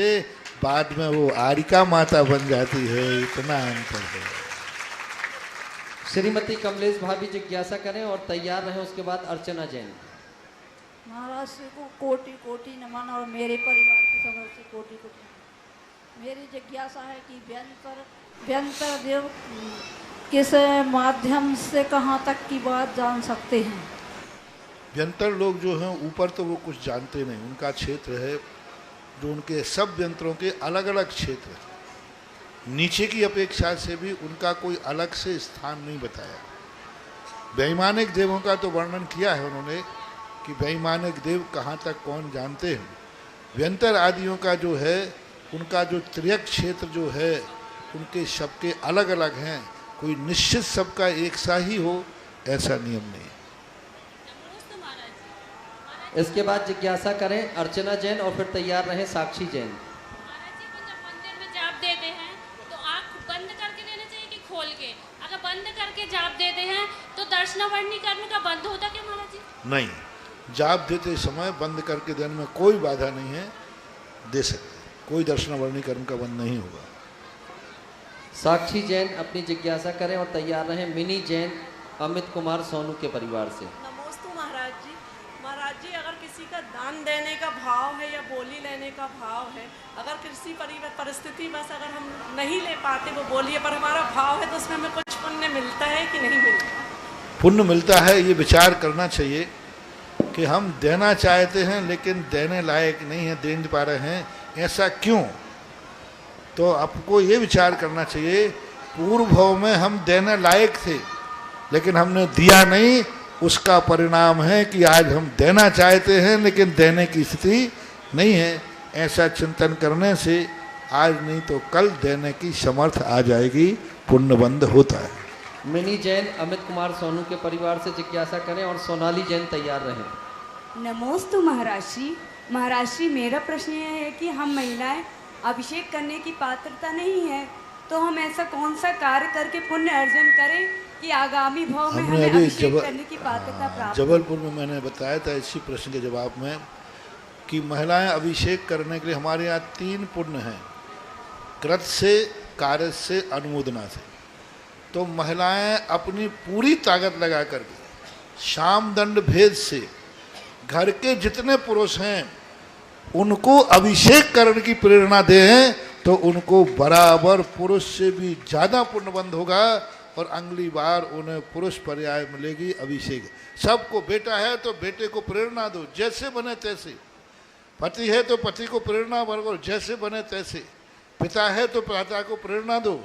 बाद में वो आरिका माता बन जाती है। इतना अंतर है। श्रीमती कमलेश भाभी जिज्ञासा करें और तैयार रहें, उसके बाद अर्चना जैन। महाराज श्री को कोटि कोटि नमन और मेरे परिवार की समझ से कोटि कोटि नमन। मेरी जिज्ञासा है कि व्यंतर देव किस माध्यम से कहाँ तक की बात जान सकते हैं? व्यंतर लोग जो हैं ऊपर तो वो कुछ जानते नहीं, उनका क्षेत्र है जो उनके सब व्यंतरों के अलग अलग क्षेत्र है। नीचे की अपेक्षा से भी उनका कोई अलग से स्थान नहीं बताया। वैमानिक देवों का तो वर्णन किया है उन्होंने कि वैमानिक देव कहाँ तक कौन जानते हैं। व्यंतर आदियों का जो है उनका जो त्रियक क्षेत्र जो है उनके सबके अलग अलग हैं, कोई निश्चित सबका एक सा ही हो ऐसा नियम नहीं। इसके बाद जिज्ञासा करें अर्चना जैन और फिर तैयार रहें साक्षी जैन। मंदिर में जाप देते हैं तो आँख बंद करके देना चाहिए कि खोल के? अगर बंद करके जाप देते हैं तो दर्शनावरणी करने का बंद होता क्या महाराज जी? नहीं, जाप देते समय बंद करके देने में कोई बाधा नहीं है, दे सकते, कोई दर्शनावरणी कर्म का बंद नहीं होगा। साक्षी जैन अपनी जिज्ञासा करें और तैयार रहें मिनी जैन अमित कुमार सोनू के परिवार से। नमोस्तु महाराज जी। महाराज जी, अगर किसी का दान देने का भाव है या बोली लेने का भाव है, अगर किसी परिस्थिति में अगर हम नहीं ले पाते वो बोलिए पर हमारा भाव है तो उसमें हमें कुछ पुण्य मिलता है कि नहीं मिलता? पुण्य मिलता है, ये विचार करना चाहिए कि हम देना चाहते हैं लेकिन देने लायक नहीं है, दे नहीं पा रहे हैं, ऐसा क्यों? तो आपको ये विचार करना चाहिए पूर्व भाव में हम देने लायक थे लेकिन हमने दिया नहीं, उसका परिणाम है कि आज हम देना चाहते हैं लेकिन देने की स्थिति नहीं है। ऐसा चिंतन करने से आज नहीं तो कल देने की समर्थ आ जाएगी, पुण्यबंध होता है। मिनी जैन अमित कुमार सोनू के परिवार से जिज्ञासा करें और सोनाली जैन तैयार रहें। नमोस्तु महाराज श्री। महाराज श्री, मेरा प्रश्न यह है कि हम महिलाएं अभिषेक करने की पात्रता नहीं है, तो हम ऐसा कौन सा कार्य करके पुण्य अर्जन करें कि आगामी भाव में हमें अभिषेक करने की पात्रता प्राप्त? जबलपुर में मैंने बताया था इसी प्रश्न के जवाब में कि महिलाएं अभिषेक करने के लिए हमारे यहाँ 3 पुण्य हैं, कृत से, कार्य से, अनुमोदना से। तो महिलाएं अपनी पूरी ताकत लगा करके शाम दंड भेद से घर के जितने पुरुष हैं उनको अभिषेक करने की प्रेरणा दें तो उनको बराबर पुरुष से भी ज़्यादा पुण्यबंध होगा और अगली बार उन्हें पुरुष पर्याय मिलेगी अभिषेक। सबको बेटा है तो बेटे को प्रेरणा दो जैसे बने तैसे, पति है तो पति को प्रेरणा बरगो जैसे बने तैसे, पिता है तो पिता को प्रेरणा दो।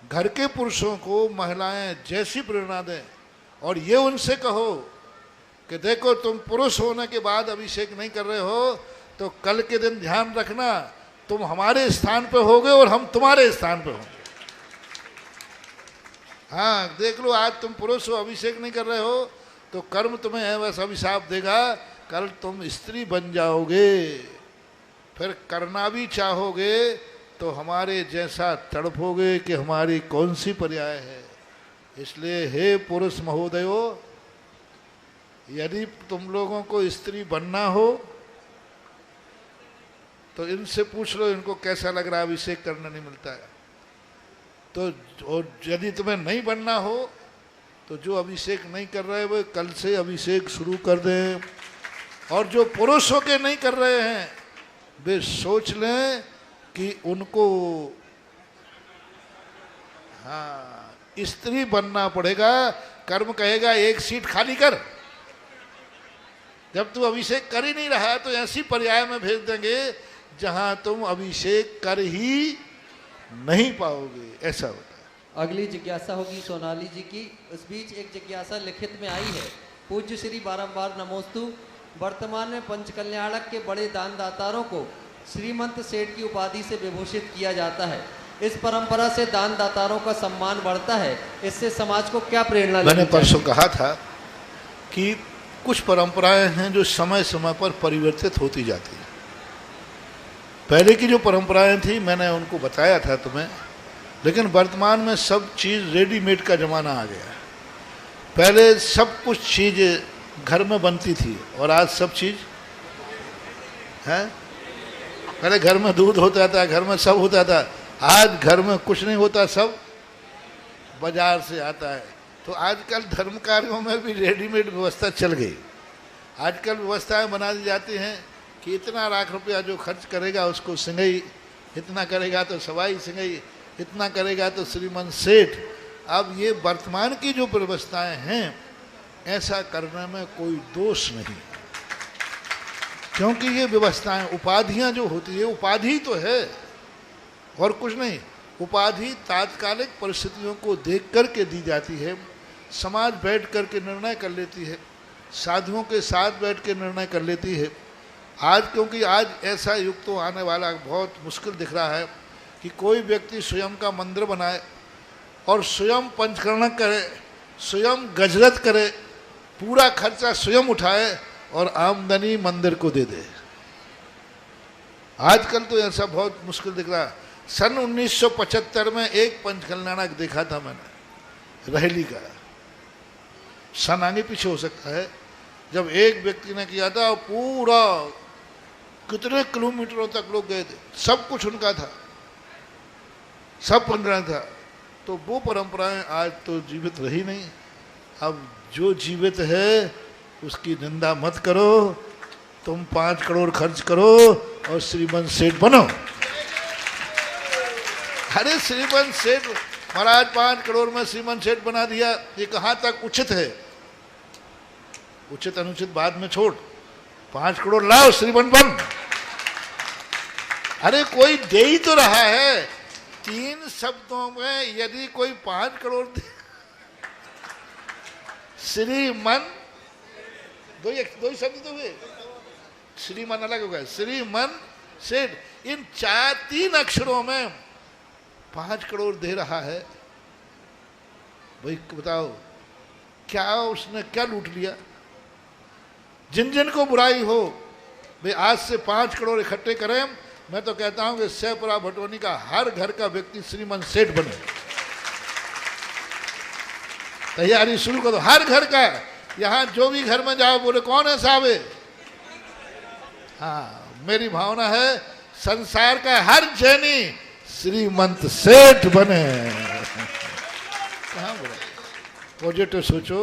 घर के पुरुषों को महिलाएं जैसी प्रेरणा दें और ये उनसे कहो कि देखो तुम पुरुष होने के बाद अभिषेक नहीं कर रहे हो तो कल के दिन ध्यान रखना तुम हमारे स्थान पे होगे और हम तुम्हारे स्थान पे होंगे। हाँ देख लो, आज तुम पुरुष हो अभिषेक नहीं कर रहे हो तो कर्म तुम्हें है वैसा अभिशाप देगा, कल तुम स्त्री बन जाओगे, फिर करना भी चाहोगे तो हमारे जैसा तड़पोगे कि हमारी कौन सी पर्याय है। इसलिए हे पुरुष महोदयो, यदि तुम लोगों को स्त्री बनना हो तो इनसे पूछ लो इनको कैसा लग रहा है अभिषेक करना नहीं मिलता है। तो और यदि तुम्हें नहीं बनना हो तो जो अभिषेक नहीं कर रहे वो कल से अभिषेक शुरू कर दें, और जो पुरुष होके नहीं कर रहे हैं वे सोच लें कि उनको हाँ, स्त्री बनना पड़ेगा। कर्म कहेगा एक सीट खाली कर। जब तू अभिषेक कर ही नहीं रहा तो ऐसी पर्याय में भेज देंगे जहां तुम अभिषेक कर ही नहीं पाओगे, ऐसा होता है। अगली जिज्ञासा होगी सोनाली जी की। इस बीच एक जिज्ञासा लिखित में आई है। पूज्य श्री बारंबार नमोस्तु। वर्तमान में पंचकल्याणक के बड़े दानदातारों को श्रीमंत सेठ की उपाधि से विभूषित किया जाता है। इस परंपरा से दानदातारों का सम्मान बढ़ता है, इससे समाज को क्या प्रेरणा? मैंने परसों कहा था कि कुछ परंपराएं हैं जो समय समय पर परिवर्तित होती जाती हैं। पहले की जो परंपराएं थी मैंने उनको बताया था तुम्हें, लेकिन वर्तमान में सब चीज़ रेडीमेड का ज़माना आ गया है। पहले सब कुछ चीज़ घर में बनती थी और आज सब चीज़ है। पहले घर में दूध होता था, घर में सब होता था। आज घर में कुछ नहीं होता, सब बाजार से आता है। तो आजकल धर्म कार्यों में भी रेडीमेड व्यवस्था चल गई। आजकल व्यवस्थाएं बना दी जाती हैं कि इतना लाख रुपया जो खर्च करेगा उसको सिंगई, इतना करेगा तो सवाई सिंगई, इतना करेगा तो श्रीमंत सेठ। अब ये वर्तमान की जो व्यवस्थाएं हैं, ऐसा करने में कोई दोष नहीं, क्योंकि ये व्यवस्थाएं, उपाधियां जो होती है, उपाधि तो है और कुछ नहीं। उपाधि तात्कालिक परिस्थितियों को देख करके दी जाती है। समाज बैठ कर के निर्णय कर लेती है, साधुओं के साथ बैठ के निर्णय कर लेती है। आज क्योंकि आज ऐसा युग तो आने वाला बहुत मुश्किल दिख रहा है कि कोई व्यक्ति स्वयं का मंदिर बनाए और स्वयं पंचकर्ण करे, स्वयं गजरत करे, पूरा खर्चा स्वयं उठाए और आमदनी मंदिर को दे दे। आजकल तो ऐसा बहुत मुश्किल दिख रहा है। सन 1975 में एक पंचकल्याणक देखा था मैंने, रहेली का। सन आगे पीछे हो सकता है, जब एक व्यक्ति ने किया था, पूरा कितने किलोमीटरों तक लोग गए थे, सब कुछ उनका था, सब पंचकल्याण था। तो वो परंपराएं आज तो जीवित रही नहीं। अब जो जीवित है उसकी निंदा मत करो। तुम 5 करोड़ खर्च करो और श्रीमंत सेठ बनो। अरे श्रीमंत सेठ महाराज 5 करोड़ में श्रीमंत सेठ बना दिया, ये कहाँ तक उचित है? उचित अनुचित बाद में छोड़, 5 करोड़ लाओ, श्रीमंत बन। अरे कोई दे ही तो रहा है। 3 शब्दों में यदि कोई 5 करोड़ श्रीमन, दो ही शब्द तो हुए, श्रीमन अलग हो गया, श्रीमन सेठ, इन 3 अक्षरों में 5 करोड़ दे रहा है। भाई बताओ, क्या उसने क्या लूट लिया? जिन जिन को बुराई हो, भाई आज से 5 करोड़ इकट्ठे करें। मैं तो कहता हूं कि सहपुरा भटोनी का हर घर का व्यक्ति श्रीमंत सेठ बने। तैयारी शुरू करो हर घर का। यहां जो भी घर में जाओ बोले कौन है साहब? हाँ, मेरी भावना है संसार का हर जैनी श्रीमंत सेठ बने। कहाँ बोला? पॉजिटिव सोचो,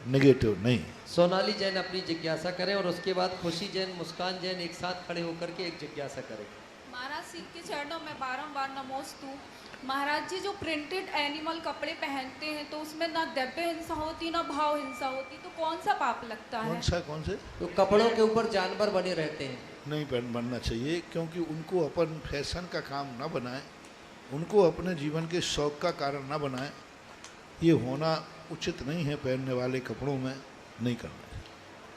नेगेटिव नहीं। सोनाली जैन अपनी जिज्ञासा करें और उसके बाद खुशी जैन, मुस्कान जैन एक साथ खड़े होकर के एक जिज्ञासा करें। महाराज जी के चरणों में बारंबार नमोस्तु। महाराज जी जो प्रिंटेड एनिमल कपड़े पहनते हैं तो उसमें ना दिव्य हिंसा होती ना भाव हिंसा होती, तो कौन सा पाप लगता है? कौन से? तो कपड़ों के ऊपर जानवर बने रहते हैं, नहीं बनना चाहिए, क्योंकि उनको अपन फैशन का काम ना बनाए, उनको अपने जीवन के शौक का कारण ना बनाए। ये होना उचित नहीं है, पहनने वाले कपड़ों में नहीं करना है।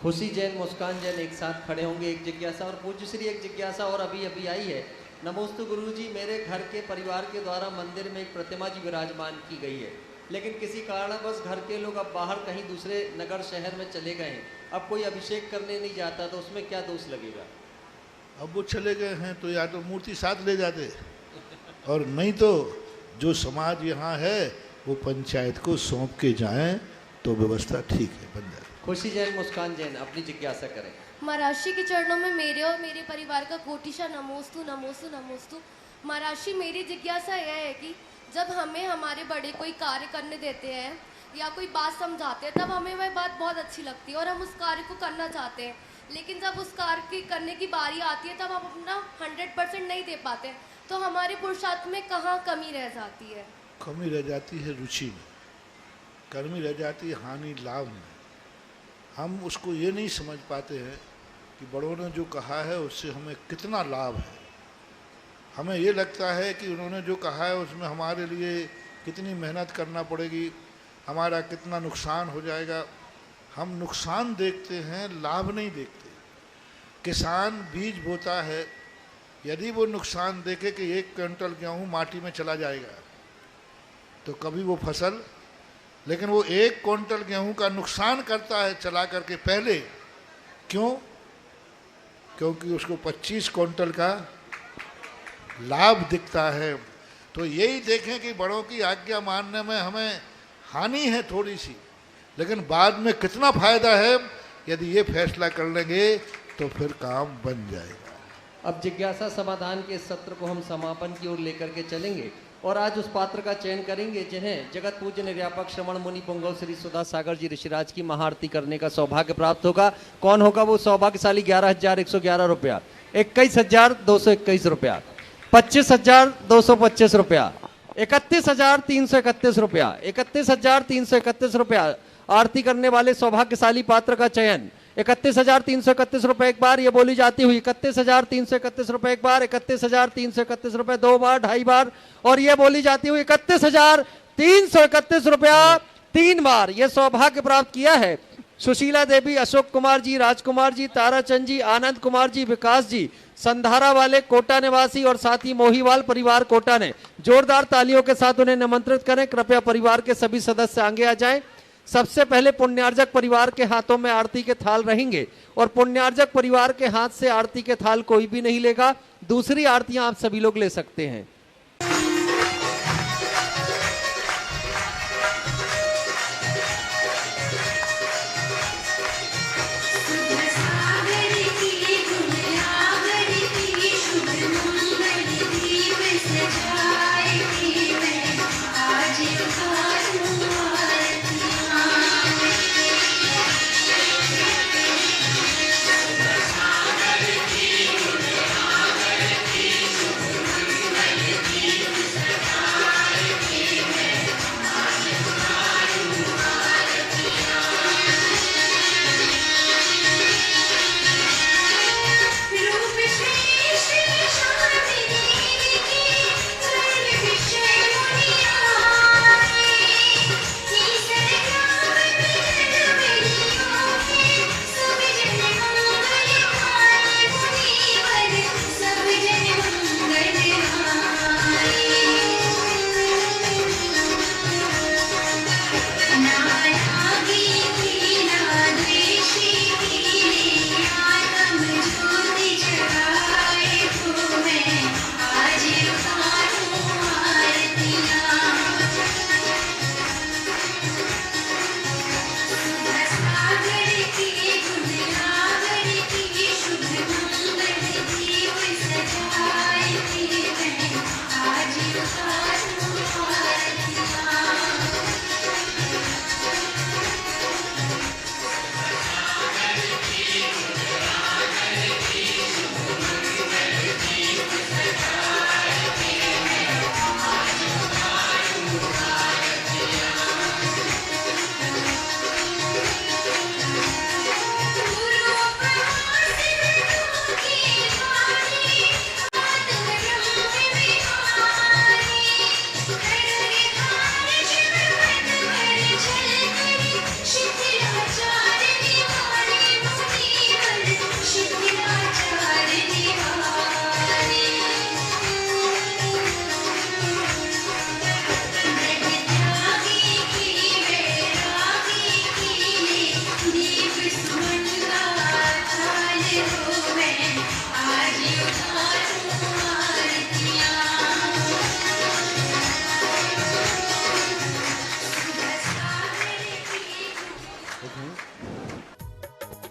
खुशी जैन, मुस्कान जैन एक साथ खड़े होंगे एक जिज्ञासा, और पूज्य श्री एक जिज्ञासा और अभी आई है। नमोस्तु गुरुजी, मेरे घर के परिवार के द्वारा मंदिर में एक प्रतिमा जी विराजमान की गई है, लेकिन किसी कारणवश घर के लोग अब बाहर कहीं दूसरे नगर शहर में चले गए हैं। अब कोई अभिषेक करने नहीं जाता, तो उसमें क्या दोष लगेगा? अब वो चले गए हैं तो या तो मूर्ति साथ ले जाते, और नहीं तो जो समाज यहाँ है वो पंचायत को सौंप के जाएं तो व्यवस्था ठीक है, बन जाए। खुशी जैन, मुस्कान जैन अपनी जिज्ञासा करें। महाराज के चरणों में मेरे और मेरे परिवार का कोटिशा नमोस्तु नमोस्तु नमोस्तु। महाराज, मेरी जिज्ञासा यह है कि जब हमें हमारे बड़े कोई कार्य करने देते हैं या कोई बात समझाते हैं, तब हमें वह बात बहुत अच्छी लगती है और हम उस कार्य को करना चाहते हैं, लेकिन जब उस कार्य की करने की बारी आती है तब हम अपना 100% नहीं दे पाते, तो हमारे पुरुषार्थ में कहाँ कमी रह जाती है? कमी रह जाती है रुचि में, कमी रह जाती है हानि लाभ में। हम उसको ये नहीं समझ पाते हैं कि बड़ों ने जो कहा है उससे हमें कितना लाभ है। हमें ये लगता है कि उन्होंने जो कहा है उसमें हमारे लिए कितनी मेहनत करना पड़ेगी, हमारा कितना नुकसान हो जाएगा। हम नुकसान देखते हैं, लाभ नहीं देखते। किसान बीज बोता है, यदि वो नुकसान देखे कि 1 क्विंटल गेहूँ माटी में चला जाएगा तो कभी वो फसल, लेकिन वो 1 क्विंटल गेहूँ का नुकसान करता है चला करके पहले। क्यों? क्योंकि उसको 25 क्विंटल का लाभ दिखता है। तो यही देखें कि बड़ों की आज्ञा मानने में हमें हानि है थोड़ी सी, लेकिन बाद में कितना फायदा है। यदि ये फैसला कर लेंगे तो फिर काम बन जाएगा। अब जिज्ञासा समाधान के इस सत्र को हम समापन की ओर लेकर के चलेंगे और आज उस पात्र का चयन करेंगे जिन्हें जगत पूज्य निर्यापक श्रवण मुनि पुंगव श्री सुधा सागर जी ऋषिराज की महाआरती करने का सौभाग्य प्राप्त होगा। कौन होगा वो सौभाग्यशाली? 11,111 रुपया, 21,221 रुपया, 25,225 रुपया, 31,331 रुपया, 31,331 रुपया। आरती करने वाले सौभाग्यशाली पात्र का चयन 31,331 रुपए एक बार, ये बोली जाती हुई 31,331 रुपए एक बार, 31,331 रुपए 2 बार, 2.5 बार, और ये बोली जाती हुई 31,331 रुपया 3 बार। ये सौभाग्य प्राप्त किया है सुशीला देवी, अशोक कुमार जी, राजकुमार जी, ताराचंद जी, आनंद कुमार जी, विकास जी, संधारा वाले कोटा निवासी और साथ ही मोहीवाल परिवार कोटा ने। जोरदार तालियों के साथ उन्हें निमंत्रित करें। कृपया परिवार के सभी सदस्य आगे आ जाएं। सबसे पहले पुण्यार्जक परिवार के हाथों में आरती के थाल रहेंगे और पुण्यार्जक परिवार के हाथ से आरती के थाल कोई भी नहीं लेगा। दूसरी आरतियां आप सभी लोग ले सकते हैं।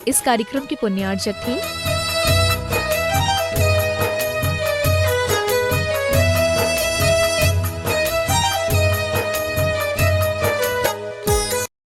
इस कार्यक्रम के पुण्यार्जक थे